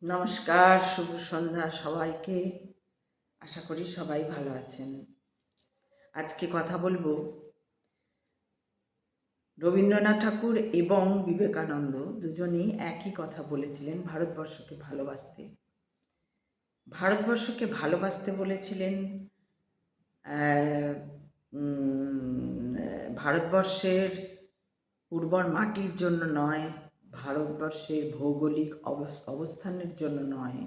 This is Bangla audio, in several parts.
নমস্কার, শুভ সন্ধ্যা সবাইকে। আশা করি সবাই ভালো আছেন। আজকে কথা বলবো রবীন্দ্রনাথ ঠাকুর এবং বিবেকানন্দ দুজনেই একই কথা বলেছিলেন ভারতবর্ষকে ভালোবাসতে। ভারতবর্ষকে ভালোবাসতে বলেছিলেন ভারতবর্ষের উর্বর মাটির জন্য নয়, ভারতবর্ষের ভৌগোলিক অবস্থানের জন্য নয়,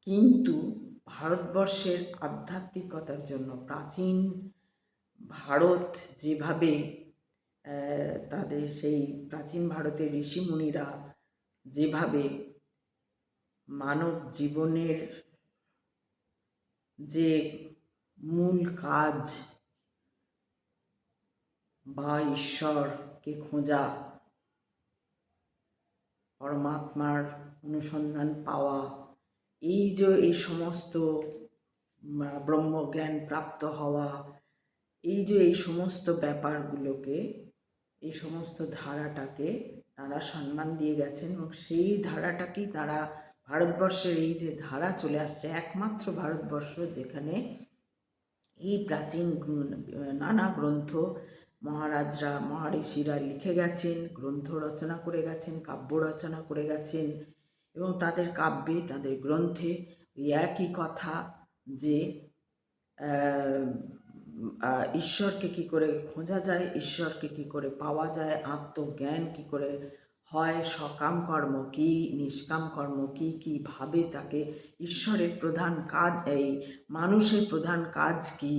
কিন্তু ভারতবর্ষের আধ্যাত্মিকতার জন্য। প্রাচীন ভারত যেভাবে তাদের সেই প্রাচীন ভারতের ঋষিমুনিরা যেভাবে মানব জীবনের যে মূল কাজ বা ঈশ্বরকে খোঁজা, পরমাত্মার অনুসন্ধান পাওয়া, এই সমস্ত ব্রহ্মজ্ঞান প্রাপ্ত হওয়া, এই সমস্ত ব্যাপারগুলোকে, এই সমস্ত ধারাটাকে তারা সম্মান দিয়ে গেছেন এবং সেই ধারাটাকেই তারা ভারতবর্ষের এই যে ধারা চলে আসছে, একমাত্র ভারতবর্ষ যেখানে এই প্রাচীন নানা গ্রন্থ মহারাজরা মহারিষিরা লিখে গেছেন, গ্রন্থ রচনা করে গেছেন, কাব্য রচনা করে গেছেন এবং তাদের কাব্যে তাদের গ্রন্থে একই কথা যে ঈশ্বরকে কী করে খোঁজা যায়, ঈশ্বরকে কী করে পাওয়া যায়, আত্মজ্ঞান কী করে হয়, সকাম কর্ম কী, নিষ্কাম কর্ম কী, কীভাবে তাকে ঈশ্বরের প্রধান কাজ, এই মানুষের প্রধান কাজ কী।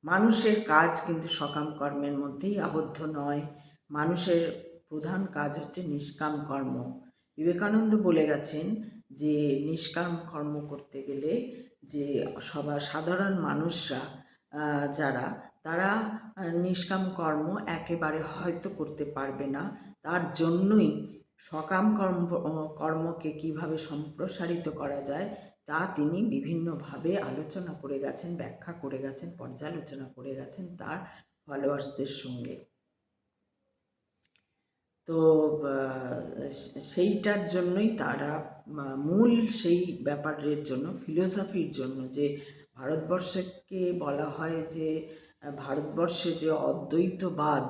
মানুষের কাজ কিন্তু সকাম কর্মের মধ্যেই আবদ্ধ নয়, মানুষের প্রধান কাজ হচ্ছে নিষ্কাম কর্ম। বিবেকানন্দ বলে গেছেন যে নিষ্কাম কর্ম করতে গেলে যে সাধারণ মানুষরা যারা তারা নিষ্কাম কর্ম একেবারে হয়তো করতে পারবে না, তার জন্যই সকাম কর্মকে কীভাবে সম্প্রসারিত করা যায় তা তিনি বিভিন্নভাবে আলোচনা করে গেছেন, ব্যাখ্যা করে গেছেন, পর্যালোচনা করে গেছেন তার ফলোয়ার্সদের সঙ্গে। তো সেইটার জন্যই তারা মূল সেই ব্যাপারের জন্য, ফিলোসফির জন্য, যে ভারতবর্ষকে বলা হয় যে ভারতবর্ষে যে অদ্বৈতবাদ,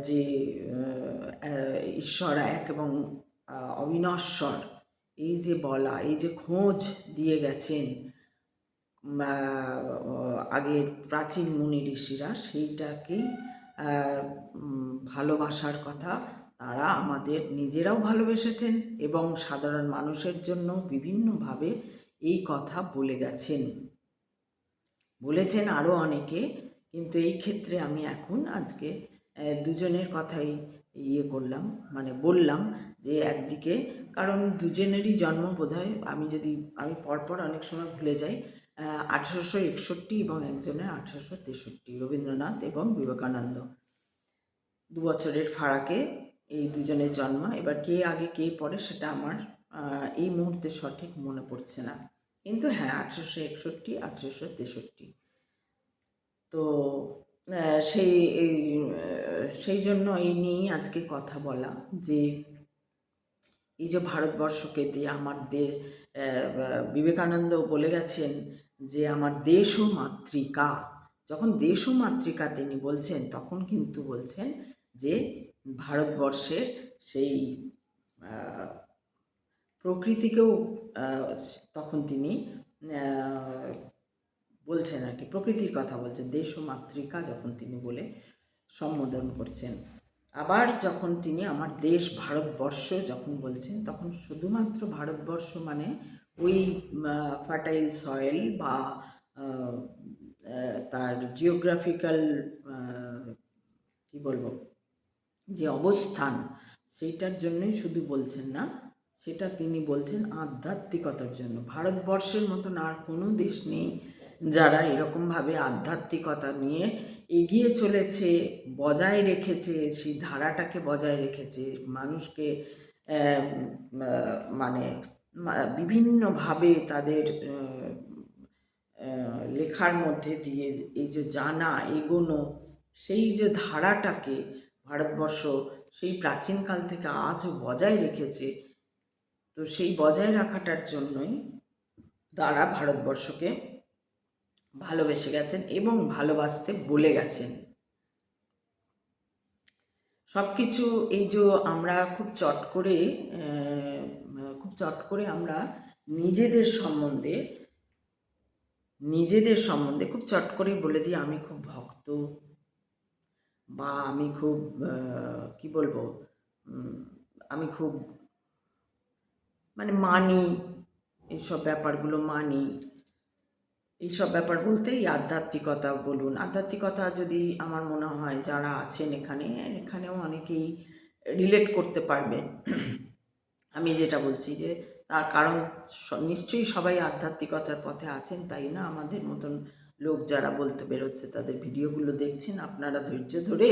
যে ঈশ্বর এক এবং অবিনশ্বর, এই যে বলা, এই যে খোঁজ দিয়ে গেছেন আগের প্রাচীন মুনি ঋষিরা, সেইটাকেই ভালোবাসার কথা তারা আমাদের নিজেরাও ভালোবেসেছেন এবং সাধারণ মানুষের জন্য বিভিন্নভাবে এই কথা বলে গেছেন, বলেছেন আরও অনেকে। কিন্তু এই ক্ষেত্রে আমি এখন আজকে দুজনের কথাই করলাম, মানে বললাম যে একদিকে, কারণ দুজনেরই জন্ম বোধহয় আমি পরপর অনেক সময় ভুলে যাই, 1861 এবং একজনের 1863, রবীন্দ্রনাথ এবং বিবেকানন্দ, 2 বছরের ফারাকে এই দুজনের জন্ম। এবার কে আগে কে পরে সেটা আমার এই মুহূর্তে সঠিক মনে পড়ছে না, কিন্তু হ্যাঁ 1861 1863। তো সেই জন্য এই নিয়েই আজকে কথা বলা, যে এই যে ভারতবর্ষকে দিয়ে বিবেকানন্দ বলে গেছেন যে আমার দেশ ও মাতৃকা। যখন দেশ ও মাতৃকা তিনি বলছেন, তখন কিন্তু বলছেন যে ভারতবর্ষের সেই প্রকৃতিকেও তখন তিনি বলছেন আর কি, প্রকৃতির কথা বলছেন, দেশ ও মাতৃকা যখন তিনি বলে সম্বোধন করছেন। আবার যখন তিনি আমার দেশ ভারতবর্ষ যখন বলছেন, তখন শুধুমাত্র ভারতবর্ষ মানে ওই ফার্টাইল সয়েল বা তার জিওগ্রাফিক্যাল কি বলবো যে অবস্থান, সেইটার জন্যই শুধু বলছেন না, সেটা তিনি বলছেন আধ্যাত্মিকতার জন্য। ভারতবর্ষের মতন আর কোনো দেশ নেই যারা এরকমভাবে আধ্যাত্মিকতা নিয়ে এগিয়ে চলেছে, বজায় রেখেছে, সেই ধারাটাকে বজায় রেখেছে, মানুষকে মানে বিভিন্নভাবে তাদের লেখার মধ্যে দিয়ে এই যে জানা, এগোনো, সেই যে ধারাটাকে ভারতবর্ষ সেই প্রাচীনকাল থেকে আজও বজায় রেখেছে। তো সেই বজায় রাখাটার জন্যই তারা ভারতবর্ষকে ভালোবেসে গেছেন এবং ভালোবাসতে বলে গেছেন। সব কিছু এই যে আমরা খুব চট করে আমরা নিজেদের সম্বন্ধে খুব চট করে বলে দিই আমি খুব ভক্ত, বা আমি খুব কি বলবো, আমি খুব মানে মানি, এইসব ব্যাপারগুলো মানি। এইসব ব্যাপার বলতে এই আধ্যাত্মিকতা বলুন, আধ্যাত্মিকতা যদি আমার মনে হয় যারা আছেন এখানেও অনেকেই রিলেট করতে পারবেন। আমি যেটা বলছি যে তার কারণ নিশ্চয়ই সবাই আধ্যাত্মিকতার পথে আছেন, তাই না? আমাদের মতন লোক যারা বলতে বেরোচ্ছে তাদের ভিডিওগুলো দেখছেন আপনারা ধৈর্য ধরে,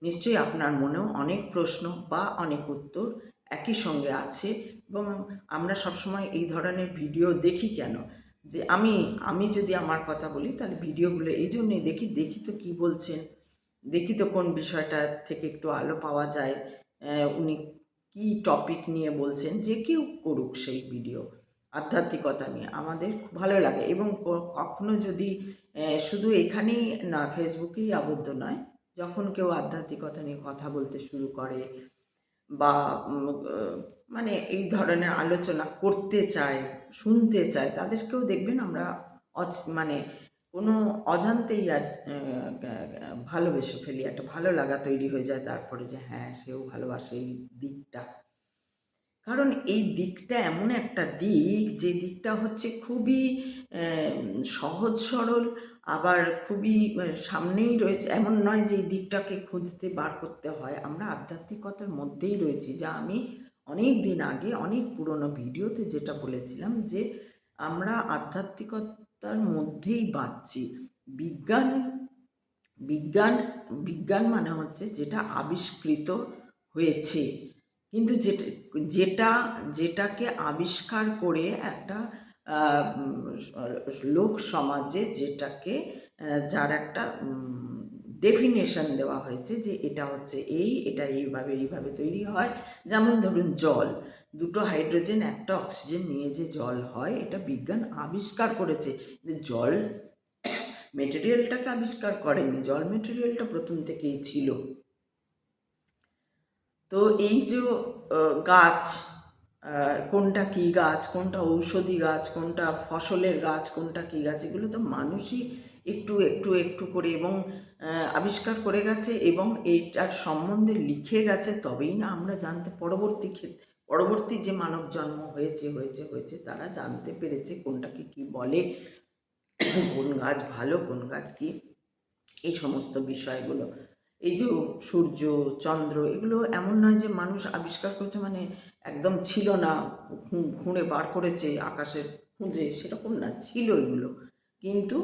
নিশ্চয়ই আপনার মনেও অনেক প্রশ্ন বা অনেক উত্তর একই সঙ্গে আছে। এবং আমরা সবসময় এই ধরনের ভিডিও দেখি কেন, যে আমি যদি আমার কথা বলি তাহলে ভিডিওগুলো এই জন্যই দেখি তো কী বলছেন, দেখি তো কোন বিষয়টা থেকে একটু আলো পাওয়া যায়, উনি কি টপিক নিয়ে বলছেন, যে কেউ করুক সেই ভিডিও আধ্যাত্মিকতা নিয়ে আমাদের খুব ভালো লাগে। এবং কখনো যদি শুধু এখানেই না, ফেসবুকেই আবদ্ধ নয়, যখন কেউ আধ্যাত্মিকতা নিয়ে কথা বলতে শুরু করে বা মানে এই ধরনের আলোচনা করতে চায়, শুনতে চায়, তাদেরকেও দেখবেন আমরা মানে কোনো অজান্তেই আর ভালোবেসে ফেলি, একটা ভালো লাগা তৈরি হয়ে যায় তারপরে, যে হ্যাঁ সেও ভালোবাসে এই দিকটা। কারণ এই দিকটা এমন একটা দিক, যে দিকটা হচ্ছে খুবই সহজ সরল, আবার খুবই সামনেই রয়েছে। এমন নয় যে এই দিকটাকে খুঁজতে বার করতে হয়, আমরা আধ্যাত্মিকতার মধ্যেই রয়েছি। যা আমি অনেক দিন আগে অনেক পুরনো ভিডিওতে যেটা বলেছিলাম, যে আমরা আধ্যাত্মিকতার মধ্যেই বাঁচছি। বিজ্ঞান বিজ্ঞান বিজ্ঞান মানে হচ্ছে যেটা আবিষ্কৃত হয়েছে, কিন্তু যেটাকে আবিষ্কার করে একটা লোক সমাজে যেটাকে যার একটা ডেফিনেশন দেওয়া হয়েছে, যে এটা হচ্ছে এটা এইভাবে তৈরি হয়। যেমন ধরুন জল, দুটো হাইড্রোজেন একটা অক্সিজেন নিয়ে যে জল হয়, এটা বিজ্ঞান আবিষ্কার করেছে। জল মেটেরিয়ালটাকে আবিষ্কার করেনি, জল মেটেরিয়ালটা প্রথম থেকেই ছিল। তো এই যে গাছ, কোনটা কী গাছ, কোনটা ঔষধি গাছ, কোনটা ফসলের গাছ, কোনটা কী গাছ, এগুলো তো মানুষই একটু করে এবং আবিষ্কার করে গেছে, এবং এইটার সম্বন্ধে লিখে গেছে। তবেই না আমরা জানতে, পরবর্তী যে মানব জন্ম হয়েছে তারা জানতে পেরেছে কোনটাকে কি বলে, কোন গাছ ভালো, কোন গাছ কি, এই সমস্ত বিষয়গুলো। এই যে সূর্য, চন্দ্র, এগুলো এমন নয় যে মানুষ আবিষ্কার করেছে মানে একদম ছিল না, খুঁড়ে বার করেছে আকাশের খুঁজে, সেরকম না, ছিল এগুলো। কিন্তু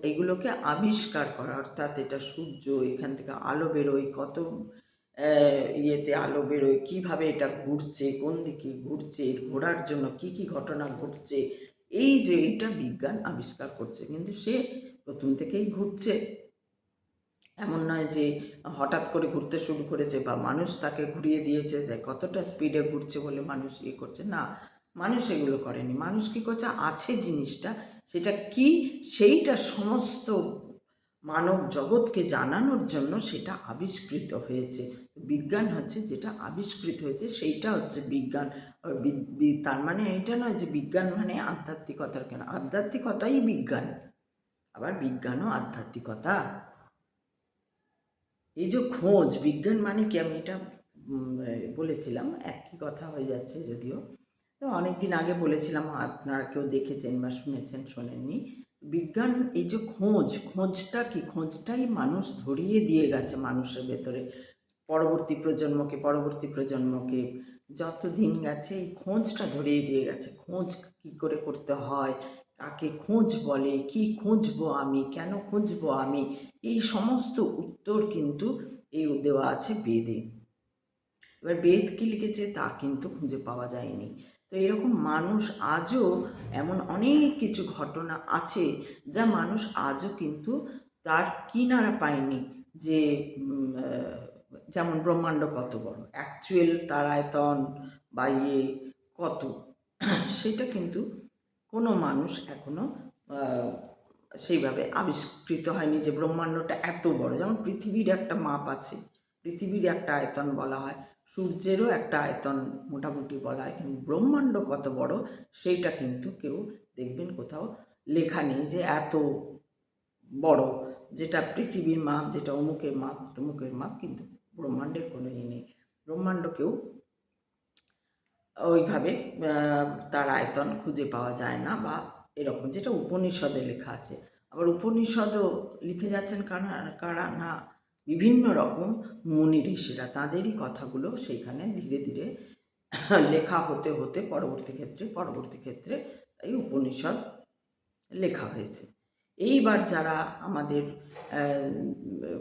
এগুলোকে আবিষ্কার করা, অর্থাৎ এটা সূর্য, এখান থেকে আলো বেরোয়, কত ইয়েতে আলো বেরোয়, কীভাবে এটা ঘুরছে, কোন দিকে ঘুরছে, ঘোরার জন্য কি কি ঘটনা ঘটছে, এই যে এটা বিজ্ঞান আবিষ্কার করছে। কিন্তু সে প্রথম থেকেই ঘুরছে, এমন নয় যে হঠাৎ করে ঘুরতে শুরু করেছে বা মানুষ তাকে ঘুরিয়ে দিয়েছে, কতটা স্পিডে ঘুরছে বলে মানুষ করছে না, মানুষ এগুলো করেনি। মানুষ কী করছে, আছে জিনিসটা, সেটা কি, সেইটা সমস্ত মানব জগৎকে জানানোর জন্য সেটা আবিষ্কৃত হয়েছে। বিজ্ঞান হচ্ছে যেটা আবিষ্কৃত হয়েছে সেইটা হচ্ছে বিজ্ঞান। তার মানে এটা নয় যে বিজ্ঞান মানে আধ্যাত্মিকতার, কেন, আধ্যাত্মিকতাই বিজ্ঞান, আবার বিজ্ঞানও আধ্যাত্মিকতা। এই যে খোঁজ, বিজ্ঞান মানে কি, আমি এটা বলেছিলাম, একই কথা হয়ে যাচ্ছে যদিও, তো অনেক দিন আগে বলেছিলাম, আপনারা কেউ দেখেছেন বা শুনেছেন, শোনেননি। বিজ্ঞান এই যে খোঁজটা কি, খোঁজটাই মানুষ ধরিয়ে দিয়ে গেছে মানুষের ভেতরে, পরবর্তী প্রজন্মকে যত দিন গেছে এই খোঁজটা ধরিয়ে দিয়ে গেছে। খোঁজ কি করে করতে হয়, কাকে খোঁজ বলে, কি খুঁজবো আমি, কেন খুঁজবো আমি, এই সমস্ত উত্তর কিন্তু এই দেওয়া আছে বেদে। এবার বেদ কি লিখেছে তা কিন্তু খুঁজে পাওয়া যায়নি। তো এরকম মানুষ আজও, এমন অনেক কিছু ঘটনা আছে যা মানুষ আজও কিন্তু তার কিনারা পায়নি, যে যেমন ব্রহ্মাণ্ড কত বড়, অ্যাকচুয়াল তার আয়তন বা কত, সেটা কিন্তু কোনো মানুষ এখনও সেইভাবে আবিষ্কৃত হয়নি যে ব্রহ্মাণ্ডটা এত বড়। যেমন পৃথিবীর একটা মাপ আছে, পৃথিবীর একটা আয়তন বলা হয়, সূর্যেরও একটা আয়তন মোটামুটি বলা হয়, কিন্তু ব্রহ্মাণ্ড কত বড় সেইটা কিন্তু কেউ দেখবেন কোথাও লেখা নেই যে এত বড়, যেটা পৃথিবীর মাপ, যেটা অমুকের মাপ তমুকের মাপ, কিন্তু ব্রহ্মাণ্ডের কোনো নেই। ব্রহ্মাণ্ডকেও ওইভাবে তার আয়তন খুঁজে পাওয়া যায় না, বা এরকম যেটা উপনিষদে লেখা আছে। আবার উপনিষদও লিখে যাচ্ছেন কারা কারা না, বিভিন্ন রকম মুনি ঋষিরা, তাদেরই কথাগুলো সেইখানে ধীরে ধীরে লেখা হতে হতে পরবর্তী ক্ষেত্রে এই উপনিষদ লেখা হয়েছে। এইবার যারা আমাদের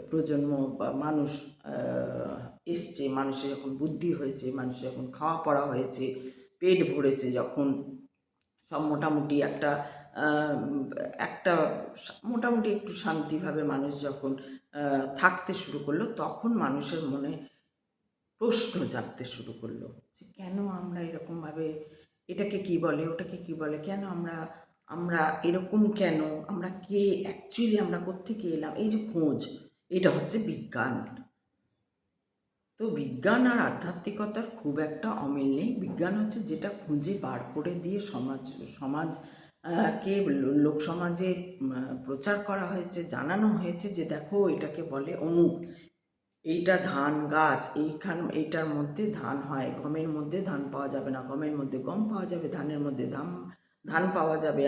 প্রজন্ম বা মানুষ এসছে, মানুষের যখন বুদ্ধি হয়েছে, মানুষের যখন খাওয়া পড়া হয়েছে, পেট ভরেছে, যখন সব মোটামুটি একটা মোটামুটি একটু শান্তিভাবে মানুষ যখন থাকতে শুরু করলো, তখন মানুষের মনে প্রশ্ন জাগতে শুরু করলো যে কেন আমরা এরকমভাবে, এটাকে কি বলে, ওটাকে কি বলে, কেন আমরা আমরা এরকম, কেন আমরা কে, অ্যাকচুয়ালি আমরা কোত্থেকে এলাম, এই যে খোঁজ, এটা হচ্ছে বিজ্ঞান। তো বিজ্ঞান আর আধ্যাত্মিকতার খুব একটা অমিল নেই। বিজ্ঞান হচ্ছে যেটা খুঁজে বার করে দিয়ে সমাজ কে লোক সমাজে প্রচার করা হয়েছে, জানানো হয়েছে যে দেখো এটাকে বলে অমুক, এইটা ধান গাছ, এইটার মধ্যে ধান হয়, গমের মধ্যে ধান পাওয়া যাবে না, গমের মধ্যে গম পাওয়া যাবে, ধানের মধ্যে ধান পাওয়া যাবে,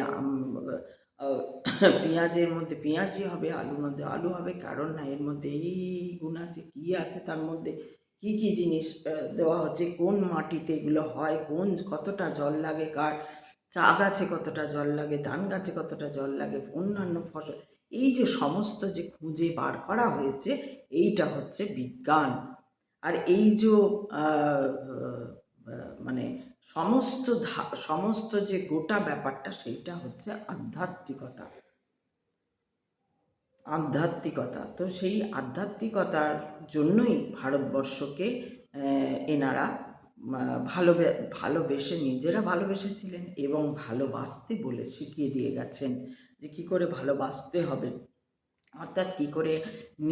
পেঁয়াজের মধ্যে পেঁয়াজই হবে, আলুর মধ্যে আলু হবে, কারণ না এর মধ্যে এই গুণ আছে, কী আছে তার মধ্যে, কি কি জিনিস দেওয়া হচ্ছে, কোন মাটিতে এগুলো হয়, কতটা জল লাগে, কার চা গাছে কতটা জল লাগে, ধান গাছে কতটা জল লাগে, অন্যান্য ফসল, এই যে সমস্ত যে খুঁজে বার করা হয়েছে, এইটা হচ্ছে বিজ্ঞান। আর এই যে মানে সমস্ত যে গোটা ব্যাপারটা, সেইটা হচ্ছে আধ্যাত্মিকতা। তো সেই আধ্যাত্মিকতার জন্যই ভারতবর্ষকে এনারা ভালোবেসে, নিজেরা ভালোবেসেছিলেন এবং ভালোবাসতে বলে শিখিয়ে দিয়ে গেছেন যে কী করে ভালোবাসতে হবে, অর্থাৎ কী করে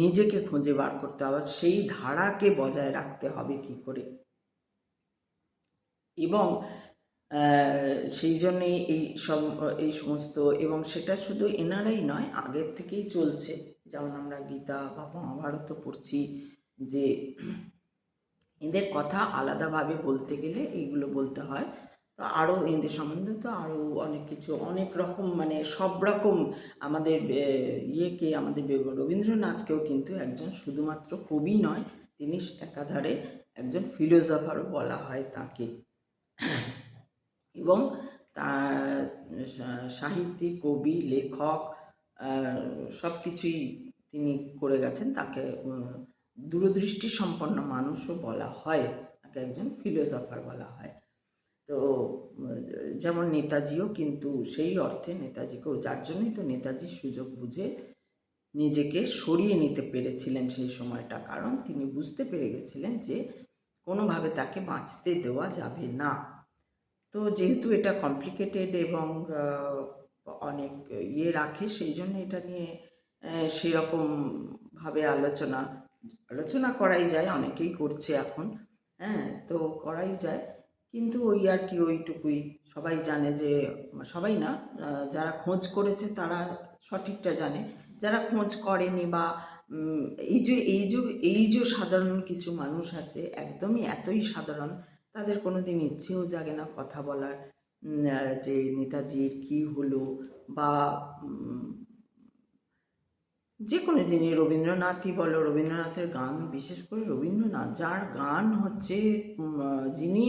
নিজেকে খুঁজে বার করতে হবে, সেই ধারাকে বজায় রাখতে হবে কী করে। এবং সেই জন্যেই এই সমস্ত, এবং সেটা শুধু এনারাই নয়, আগের থেকেই চলছে। যেমন আমরা গীতা বা মহাভারত পড়ছি, যে এদের কথা আলাদাভাবে বলতে গেলে এইগুলো বলতে হয়। তো আরও এদের সম্বন্ধে তো আরও অনেক কিছু, অনেক রকম, মানে সব রকম আমাদের আমাদের রবীন্দ্রনাথকেও কিন্তু একজন শুধুমাত্র কবি নয়, তিনি একাধারে একজন ফিলোসফারও বলা হয় তাকে। এবং সাহিত্যিক, কবি, লেখক, সব কিছুই তিনি করে গেছেন। তাকে দূরদৃষ্টি সম্পন্ন মানুষও বলা হয়, তাকে একজন ফিলোসফার বলা হয়। তো যেমন নেতাজিও কিন্তু সেই অর্থে, নেতাজিকেও, যার জন্যই তো নেতাজি সুযোগ বুঝে নিজেকে সরিয়ে নিতে পেরেছিলেন সেই সময়টা, কারণ তিনি বুঝতে পেরে গেছিলেন যে কোনোভাবে তাকে বাঁচতে দেওয়া যাবে না। তো যেহেতু এটা কমপ্লিকেটেড এবং অনেক রাখে, সেই জন্য এটা নিয়ে সেরকমভাবে আলোচনা করাই যায়, অনেকেই করছে এখন, তো করাই যায়, কিন্তু ওই আর কি, ওইটুকুই। সবাই জানে যে, সবাই না, যারা খোঁজ করেছে তারা সঠিকটা জানে, যারা খোঁজ করেনি বা এই যে সাধারণ কিছু মানুষ আছে, একদমই এতই সাধারণ, তাদের কোনো দিন ইচ্ছেও জাগে না কথা বলার, যে নেতাজির কী হলো, বা যে কোনো জিনিস, রবীন্দ্রনাথই বলো, রবীন্দ্রনাথের গান, বিশেষ করে রবীন্দ্রনাথ, যার গান হচ্ছে, যিনি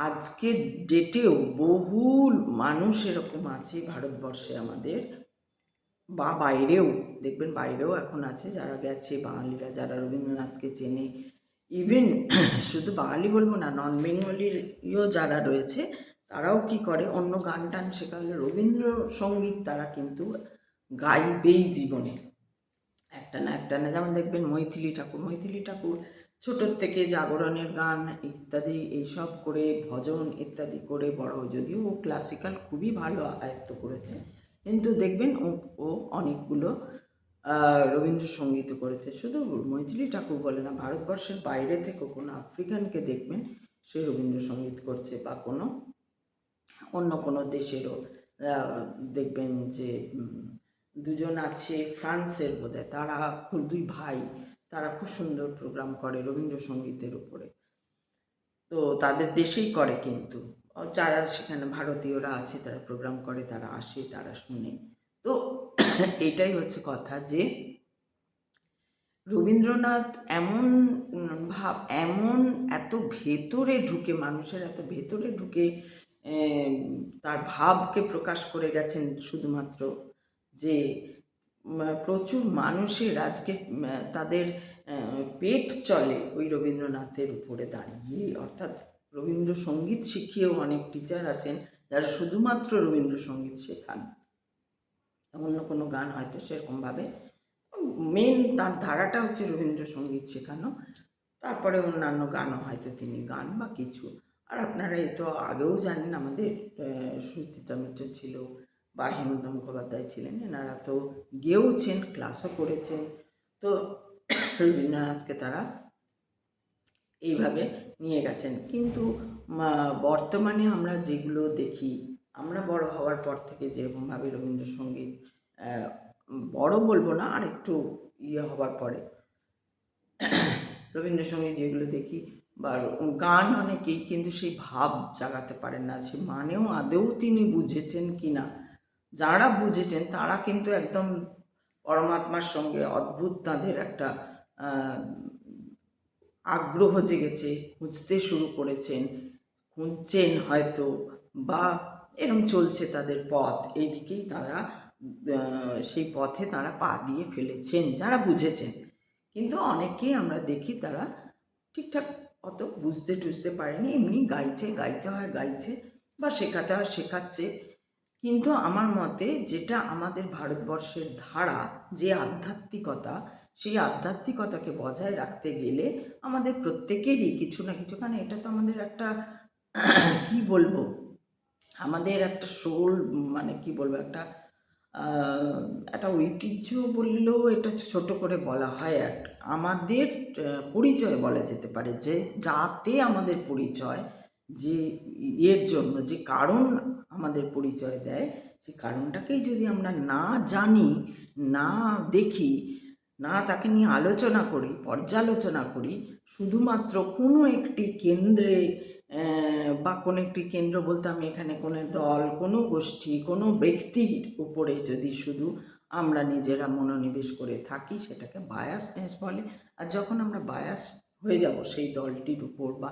আজকের ডেটেও বহু মানুষ এরকম আছে ভারতবর্ষে আমাদের, বা বাইরেও, দেখবেন বাইরেও এখন আছে যারা গেছে, বাঙালিরা যারা রবীন্দ্রনাথকে চেনে, ইভেন শুধু বাঙালি বলবো না, নন বেঙ্গলিরও যারা রয়েছে, তারাও কি করে, অন্য গান টান শেখা হলে রবীন্দ্রসঙ্গীত তারা কিন্তু গাইবেই জীবনে একটা না একটা না। যেমন দেখবেন মৈথিলি ঠাকুর ছোটোর থেকে জাগরণের গান ইত্যাদি এইসব করে ভজন ইত্যাদি করে বড়, যদিও ও ক্লাসিক্যাল খুবই ভালো আয়ত্ত করেছে, কিন্তু দেখবেন ও অনেকগুলো রবীন্দ্রসঙ্গীতও করেছে। শুধু মৈথিলী ঠাকুর বলে না, ভারতবর্ষের বাইরে থেকেও কোনো আফ্রিকানকে দেখবেন সে রবীন্দ্রসঙ্গীত করছে, বা কোনো অন্য কোনো দেশেরও দেখবেন যে দুজন আছে ফ্রান্সের বোধহয়, তারা খুব দুই ভাই, তারা খুব সুন্দর প্রোগ্রাম করে রবীন্দ্রসঙ্গীতের উপরে। তো তাদের দেশেই করে, কিন্তু যারা সেখানে ভারতীয়রা আছে তারা প্রোগ্রাম করে, তারা আসে, তারা শুনে। তো এটাই হচ্ছে কথা যে রবীন্দ্রনাথ এমন ভাব, এমন এত ভেতরে ঢুকে, মানুষের এত ভেতরে ঢুকে তার ভাবকে প্রকাশ করে গেছেন, শুধুমাত্র যে প্রচুর মানুষের আজকে তাদের পেট চলে ওই রবীন্দ্রনাথের উপরে দাঁড়িয়ে। অর্থাৎ রবীন্দ্রসঙ্গীত শিখিয়েও অনেক টিচার আছেন যারা শুধুমাত্র রবীন্দ্রসঙ্গীত শেখান, অন্য কোনো গান হয়তো সেরকমভাবে, মেন তার ধারাটা হচ্ছে রবীন্দ্রসঙ্গীত শেখানো, তারপরে অন্যান্য গানও হয়তো তিনি গান বা কিছু। আর আপনারা এ তো আগেও জানেন, আমাদের সুচিত্রা মিত্র ছিল বা হেমন্ত মুখোপাধ্যায় ছিলেন, এনারা তো গেয়েওছেন, ক্লাসও করেছেন। তো রবীন্দ্রনাথকে তারা এইভাবে নিয়ে গেছেন। কিন্তু বর্তমানে আমরা যেগুলো দেখি, আমরা বড় হওয়ার পর থেকে যেরকমভাবে রবীন্দ্রসঙ্গীত, বড় বলবো না, আর একটু হওয়ার পরে রবীন্দ্রসঙ্গীত যেগুলো দেখি বা গান অনেকেই, কিন্তু সেই ভাব জাগাতে পারেন না, সে মানেও আদৌ তিনি বুঝেছেন কি না। যারা বুঝেছেন তারা কিন্তু একদম পরমাত্মার সঙ্গে অদ্ভুত তাদের একটা আগ্রহ জেগেছে, খুঁজতে শুরু করেছেন, খুঁজছেন হয়তো, বা এরম চলছে তাদের পথ, এই দিকেই তারা সেই পথে তারা পা দিয়ে ফেলেছেন যারা বুঝেছেন। কিন্তু অনেকেই আমরা দেখি তারা ঠিকঠাক অত বুঝতে টুঝতে পারেনি, এমনি গাইছে, গাইতে হয় গাইছে, বা শেখাতে হয় শেখাচ্ছে। কিন্তু আমার মতে যেটা আমাদের ভারতবর্ষের ধারা, যে আধ্যাত্মিকতা, সেই আধ্যাত্মিকতাকে বজায় রাখতে গেলে আমাদের প্রত্যেকেরই কিছু না কিছু, কারণ এটা তো আমাদের একটা কি বলবো, আমাদের একটা সোল, মানে কি বলবো, একটা একটা ঐতিহ্য বললেও এটা ছোট করে বলা হয়, আমাদের পরিচয় বলা যেতে পারে, যে যাতে আমাদের পরিচয়, যে এর জন্য যে কারণ আমাদের পরিচয় দেয়, সেই কারণটাকেই যদি আমরা না জানি, না দেখি, না তাকে নিয়ে আলোচনা করি, পর্যালোচনা করি, শুধুমাত্র কোনো একটি কেন্দ্রে বা কোনো একটি কেন্দ্র বলতে আমি এখানে কোনো দল, কোনো গোষ্ঠী, কোনো ব্যক্তির উপরে যদি শুধু আমরা নিজেরা মনোনিবেশ করে থাকি, সেটাকে বায়াসনেস বলে। আর যখন আমরা বায়াস হয়ে যাব সেই দলটির উপর, বা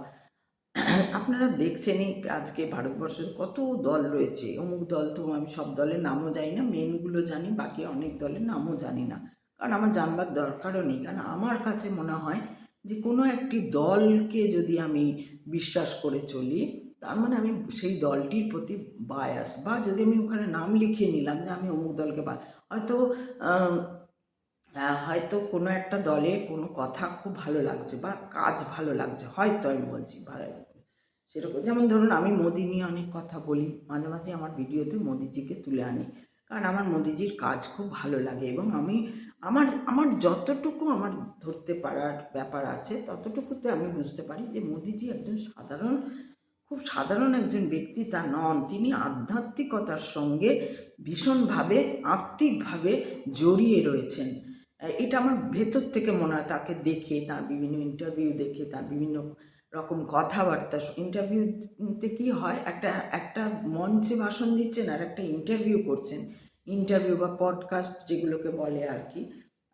আপনারা দেখছেনই আজকে ভারতবর্ষের কত দল রয়েছে, অমুক দল, তো আমি সব দলের নামও জানি না, মেনগুলো জানি, বাকি অনেক দলের নামও জানি না, কারণ আমার জানবার দরকারও নেই। কারণ আমার কাছে মনে হয় যে কোনো একটি দলকে যদি আমি বিশ্বাস করে চলি, তার মানে আমি সেই দলটির প্রতি বায়াস, বা যদি আমি ওখানে নাম লিখিয়ে নিলাম যে আমি অমুক দলকে হয়তো হয়তো কোনো একটা দলের কোনো কথা খুব ভালো লাগছে বা কাজ ভালো লাগছে, হয়তো আমি বলছি ভালো, সেরকম যেমন ধরুন আমি মোদি নিয়ে অনেক কথা বলি, মাঝে মাঝে আমার ভিডিওতে মোদিজিকে তুলে আনি, কারণ আমার মোদিজির কাজ খুব ভালো লাগে, এবং আমি আমার আমার যতটুকু আমার ধরতে পারার ব্যাপার আছে ততটুকুতে আমি বুঝতে পারি যে মোদিজি একজন খুব সাধারণ একজন ব্যক্তি তা নন, তিনি আধ্যাত্মিকতার সঙ্গে ভীষণভাবে আত্মিকভাবে জড়িয়ে রয়েছেন। এটা আমার ভেতর থেকে মনে হয়, তাকে দেখে, তার বিভিন্ন ইন্টারভিউ দেখে, তার বিভিন্ন রকম কথাবার্তা, ইন্টারভিউতে কী হয়, একটা একটা মঞ্চে ভাষণ দিচ্ছেন আর একটা ইন্টারভিউ করছেন, ইন্টারভিউ বা পডকাস্ট যেগুলোকে বলে আর কি,